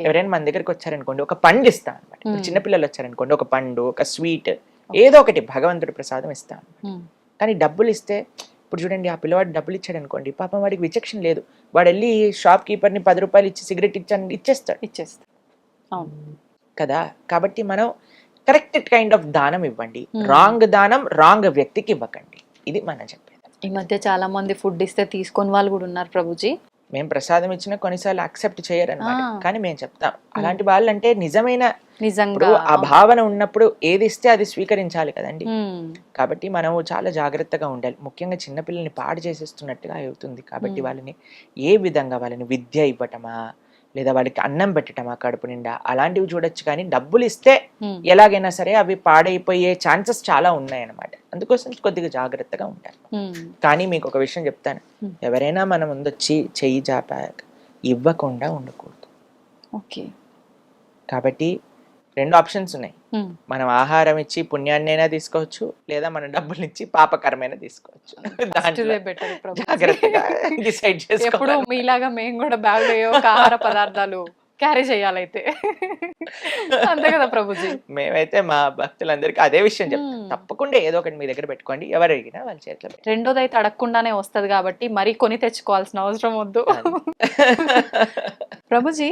Speaker 2: ఎవరైనా మన దగ్గరకు వచ్చారనుకోండి, ఒక పండు ఇస్తాం అనమాట. చిన్నపిల్లలు వచ్చారనుకోండి, ఒక పండు, ఒక స్వీట్, ఏదో ఒకటి భగవంతుడి ప్రసాదం ఇస్తాం. కానీ డబ్బులు ఇస్తే, ఇప్పుడు చూడండి, ఆ పిల్లవాడు డబ్బులు ఇచ్చాడు అనుకోండి, పాపం వాడికి విచక్షణ లేదు, వాడు వెళ్ళి షాప్ కీపర్ని 10 రూపాయలు ఇచ్చి సిగరెట్ ఇచ్చేస్తాడు కదా. కాబట్టి మనం కరెక్ట్ కైండ్ ఆఫ్ దానం ఇవ్వండి, రాంగ్ దానం రాంగ్ వ్యక్తికి ఇవ్వకండి. ఇది మనం చెప్పేది.
Speaker 1: ఈ మధ్య చాలా మంది ఫుడ్ ఇస్తే తీసుకొని వాళ్ళు కూడా ఉన్నారు ప్రభుజీ.
Speaker 2: మేము ప్రసాదం ఇచ్చినా కొన్నిసార్లు యాక్సెప్ట్ చేయరన్నమాట, కానీ మేము చెప్తాం అలాంటి వాళ్ళంటే నిజంగా ఆ భావన ఉన్నప్పుడు ఏది ఇస్తే అది స్వీకరించాలి కదండి. కాబట్టి మనం చాలా జాగ్రత్తగా ఉండాలి. ముఖ్యంగా చిన్నపిల్లల్ని పాడు చేసేస్తున్నట్టుగా అవుతుంది. కాబట్టి వాళ్ళని ఏ విధంగా, వాళ్ళని విద్య ఇవ్వటమా, లేదా వాడికి అన్నం పెట్టటమా కడుపు నిండా, అలాంటివి చూడొచ్చు. కానీ డబ్బులు ఇస్తే ఎలాగైనా సరే అవి పాడైపోయే ఛాన్సెస్ చాలా ఉన్నాయన్నమాట. అందుకోసం కొద్దిగా జాగ్రత్తగా ఉంటారు. కానీ మీకు ఒక విషయం చెప్తాను, ఎవరైనా మన ముందు వచ్చి చెయ్యి జాపాక ఇవ్వకుండా ఉండకూడదు. కాబట్టి 2 ఆప్షన్స్ ఉన్నాయి. మనం ఆహారం ఇచ్చి పుణ్యాన్నైనా తీసుకోవచ్చు, లేదా మన డబ్బులు ఇచ్చి పాపకరమైనా తీసుకోవచ్చు. జాగ్రత్తగా డిసైడ్ చేసుకోవాలి.
Speaker 1: మీలాగా మేము కూడా బ్యాగ్ లో ఒక ఆహార పదార్థాలు క్యారీ చేయాలైతే, అంతే కదా ప్రభుజీ.
Speaker 2: మేమైతే మా భక్తులందరికీ అదే విషయం చెప్తాం, తప్పకుండా ఏదో ఒకటి మీ దగ్గర పెట్టుకోండి, ఎవరు అడిగినా వాళ్ళ చేతిలో.
Speaker 1: రెండోది అయితే అడగకుండానే వస్తది కాబట్టి మరి కొని తెచ్చుకోవాల్సిన అవసరం వద్దు. ప్రభుజీ,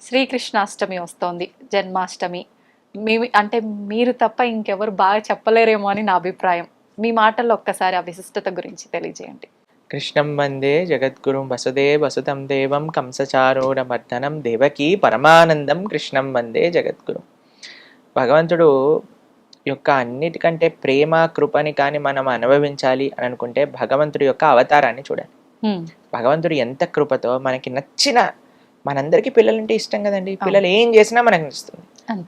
Speaker 1: శ్రీకృష్ణాష్టమి వస్తోంది, జన్మాష్టమి. అంటే మీరు తప్ప ఇంకెవరు బాగా చెప్పలేరేమో అని నా అభిప్రాయం. మీ మాటల్లో ఒక్కసారి ఆ విశిష్టత గురించి తెలియజేయండి.
Speaker 2: కృష్ణం వందే జగద్గురుం వసుదేవం దేవం కంసచారూఢమర్దనం దేవకీ పరమానందం కృష్ణం వందే జగద్గురుం. భగవంతుడు యొక్క అన్నిటికంటే ప్రేమ కృపని కానీ మనం అనుభవించాలి అని అనుకుంటే భగవంతుడి యొక్క అవతారాన్ని చూడాలి. భగవంతుడు ఎంత కృపతో మనకి నచ్చిన, మనందరికీ పిల్లలంటే ఇష్టం కదండి, పిల్లలు ఏం చేసినా మనకు నచ్చుతుంది.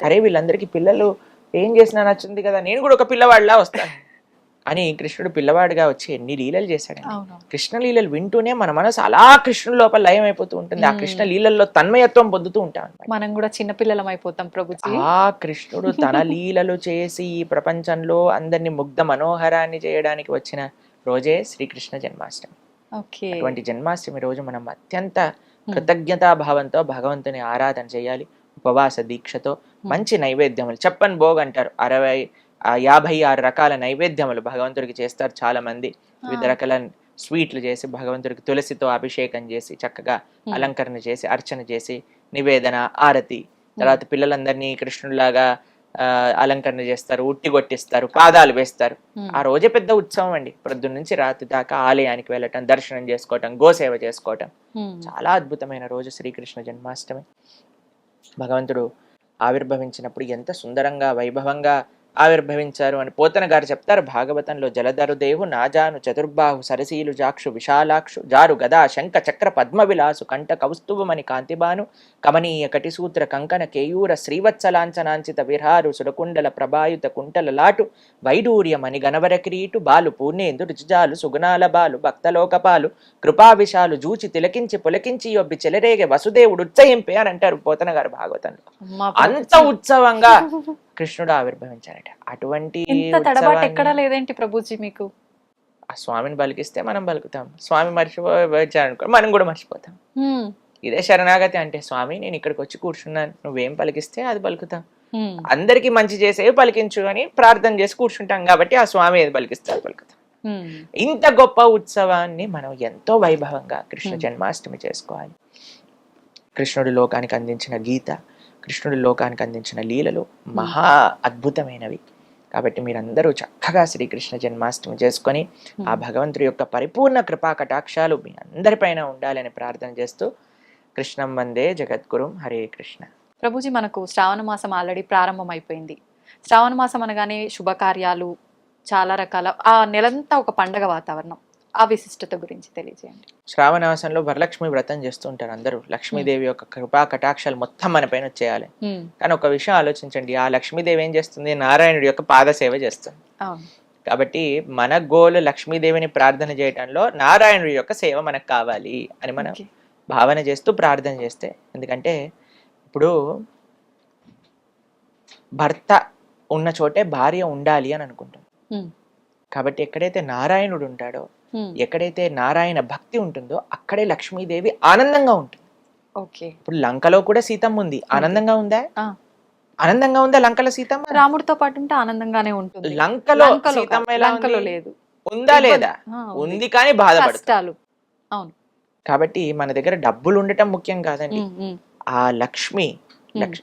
Speaker 2: అరే వీళ్ళందరికీ పిల్లలు ఏం చేసినా నచ్చుంది కదా, నేను కూడా ఒక పిల్లవాడిలా వస్తాను అని కృష్ణుడు పిల్లవాడిగా వచ్చి ఎన్ని లీలలు చేశాడండి. కృష్ణ లీలలు వింటూనే మన మనసు అలా కృష్ణుడు లోపల లయం అయిపోతూ ఉంటుంది. ఆ కృష్ణ లీలల్లో తన్మయత్వం పొందుతూ ఉంటాం.
Speaker 1: మనం కూడా చిన్నపిల్లలం అయిపోతాం ప్రభుజీ.
Speaker 2: ఆ కృష్ణుడు తన లీలలు చేసి ఈ ప్రపంచంలో అందరినీ ముగ్ధ మనోహరాన్ని చేయడానికి వచ్చిన రోజే శ్రీకృష్ణ జన్మాష్టమి. అటువంటి జన్మాష్టమి రోజు మనం అత్యంత కృతజ్ఞతాభావంతో భగవంతుని ఆరాధన చేయాలి. ఉపవాస దీక్షతో మంచి నైవేద్యములు, చెప్పని భోగ్ అంటారు, 56 రకాల నైవేద్యములు భగవంతుడికి చేస్తారు చాలా మంది. వివిధ రకాల స్వీట్లు చేసి భగవంతుడికి తులసితో అభిషేకం చేసి చక్కగా అలంకరణ చేసి అర్చన చేసి నివేదన, ఆరతి, తర్వాత పిల్లలందరినీ కృష్ణుడిలాగా అలంకరణ చేస్తారు, ఉట్టి కొట్టిస్తారు, పాదాలు వేస్తారు.
Speaker 1: Hmm.
Speaker 2: ఆ రోజే పెద్ద ఉత్సవం అండి. ప్రొద్దున్న నుంచి రాత్రి దాకా ఆలయానికి వెళ్ళటం, దర్శనం చేసుకోవటం, గోసేవ చేసుకోవటం.
Speaker 1: Hmm.
Speaker 2: చాలా అద్భుతమైన రోజు శ్రీకృష్ణ జన్మాష్టమి. భగవంతుడు ఆవిర్భవించినప్పుడు ఎంత సుందరంగా వైభవంగా ఆవిర్భవించారు అని పోతన గారు చెప్తారు భాగవతంలో. జలధరు దేవు నాజాను చతుర్బాహు సరసీలు జాక్షు విశాలాక్షు జారు గదా శంఖ చక్ర పద్మ విలాసు కంఠ కౌస్తుభమని కాంతిబాను కమనీయ కటిసూత్ర కంకణ కేయూర శ్రీవత్సలాంఛనాంచిత విహారు సురకుండల ప్రభాయుత కుంటల లాటు వైడూర్యమని గణవర కిరీటు బాలు పూర్ణేందు రుచిజాలు సుగుణాల బాలు భక్తలోకపాలు కృపావిశాలు జూచి తిలకించి పులకించి యొబ్బి చెలరేగే వసుదేవుడు ఉత్సహింపే అని అంటారు పోతన గారు భాగవతంలో. అంత ఉత్సవంగా కృష్ణుడు ఆవిర్భవించారట. అటువంటి
Speaker 1: తడబాటు ఎక్కడా లేదేంటి ప్రభుజీ మీకు?
Speaker 2: ఆ స్వామిని పలికిస్తే మనం పలుకుతాం, స్వామి మర్చిపోయారనుకో మనం కూడా మర్చిపోతాం. ఇదే శరణాగతి అంటే, స్వామి నేను ఇక్కడికి వచ్చి కూర్చున్నాను, నువ్వేం పలికిస్తే అది పలుకుతాం. అందరికి మంచి చేసేవి పలికించు అని ప్రార్థన చేసి కూర్చుంటాం కాబట్టి ఆ స్వామి ఏది పలికిస్తే అది పలుకుతాం. ఇంత గొప్ప ఉత్సవాన్ని మనం ఎంతో వైభవంగా కృష్ణ జన్మాష్టమి చేసుకోవాలి. కృష్ణుడి లోకానికి అందించిన గీత, కృష్ణుడి లోకానికి అందించిన లీలలు మహా అద్భుతమైనవి. కాబట్టి మీరందరూ చక్కగా శ్రీకృష్ణ జన్మాష్టమి చేసుకొని ఆ భగవంతుడి యొక్క పరిపూర్ణ కృపా కటాక్షాలు మీ అందరిపైన ఉండాలని ప్రార్థన చేస్తూ కృష్ణం వందే జగద్గురుం. హరే కృష్ణ.
Speaker 1: ప్రభుజీ, మనకు శ్రావణ మాసం ఆల్రెడీ ప్రారంభం అయిపోయింది. శ్రావణ మాసం అనగానే శుభకార్యాలు, చాలా రకాల, ఆ నెలంతా ఒక పండగ వాతావరణం. ఆ విశిష్టత గురించి తెలియజేయండి.
Speaker 2: శ్రావణమాసంలో వరలక్ష్మి వ్రతం చేస్తూ ఉంటారు అందరూ. లక్ష్మీదేవి యొక్క కృపా కటాక్షాలు మొత్తం మన పైన వచ్చేయాలి. కానీ ఒక విషయం ఆలోచించండి, ఆ లక్ష్మీదేవి ఏం చేస్తుంది? నారాయణుడి యొక్క పాద సేవ చేస్తుంది. కాబట్టి మన గోలు లక్ష్మీదేవిని ప్రార్థన చేయటంలో నారాయణుడి యొక్క సేవ మనకు కావాలి అని మనం భావన చేస్తూ ప్రార్థన చేస్తే. ఎందుకంటే ఇప్పుడు భర్త ఉన్న చోటే భార్య ఉండాలి అని అనుకుంటాం. కాబట్టి ఎక్కడైతే నారాయణుడు ఉంటాడో, ఎక్కడైతే నారాయణ భక్తి ఉంటుందో అక్కడే లక్ష్మీదేవి ఆనందంగా ఉంటుంది. ఇప్పుడు లంకలో కూడా సీతమ్మ ఉంది, ఆనందంగా ఉందా? ఆనందంగా ఉందా లంకలో సీతమ్మ?
Speaker 1: రాముడితో పాటు ఉంటే ఆనందంగానే ఉంటుంది.
Speaker 2: లంకలో సీతమ్మ లేదు, ఉందా లేదా? ఉంది, కానీ బాధపడతారు.
Speaker 1: అవును.
Speaker 2: కాబట్టి మన దగ్గర డబ్బులు ఉండటం ముఖ్యం కాదండి. ఆ లక్ష్మి,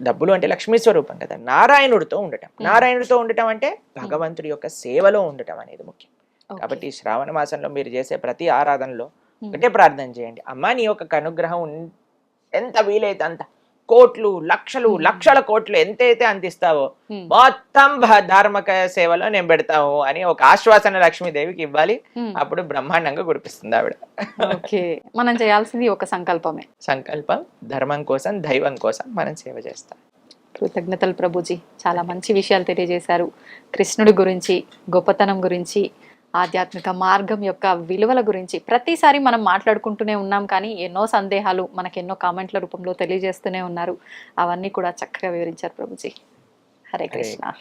Speaker 2: డబ్బులు అంటే లక్ష్మీ స్వరూపం కదా, నారాయణుడితో ఉండటం. నారాయణుడితో ఉండటం అంటే భగవంతుడి యొక్క సేవలో ఉండటం అనేది ముఖ్యం. కాబట్టి శ్రావణ మాసంలో మీరు చేసే ప్రతి ఆరాధనలో ఒకటే ప్రార్థన చేయండి, అమ్మా నీ యొక్క అనుగ్రహం ఎంత వీలైతే అంత, కోట్లు లక్షలు లక్షల కోట్లు ఎంతైతే అంత ఇస్తావో మొత్తం ధార్మిక సేవలో నేను పెడతావు అని ఒక ఆశ్వాసన లక్ష్మీదేవికి ఇవ్వాలి. అప్పుడు బ్రహ్మాండంగా కురిపిస్తుంది ఆవిడ.
Speaker 1: మనం చేయాల్సింది ఒక సంకల్పమే.
Speaker 2: సంకల్పం, ధర్మం కోసం, దైవం కోసం మనం సేవ చేస్తాం.
Speaker 1: కృతజ్ఞతలు ప్రభుజీ, చాలా మంచి విషయాలు తెలియజేశారు. కృష్ణుడి గురించి, గొప్పతనం గురించి, ఆధ్యాత్మిక మార్గం యొక్క విలువల గురించి ప్రతిసారి మనం మాట్లాడుకుంటూనే ఉన్నాం. కానీ ఎన్నో సందేహాలు మనకు ఎన్నో కామెంట్ల రూపంలో తెలియజేస్తూనే ఉన్నారు. అవన్నీ కూడా చక్కగా వివరించారు ప్రభుజీ. హరే కృష్ణ.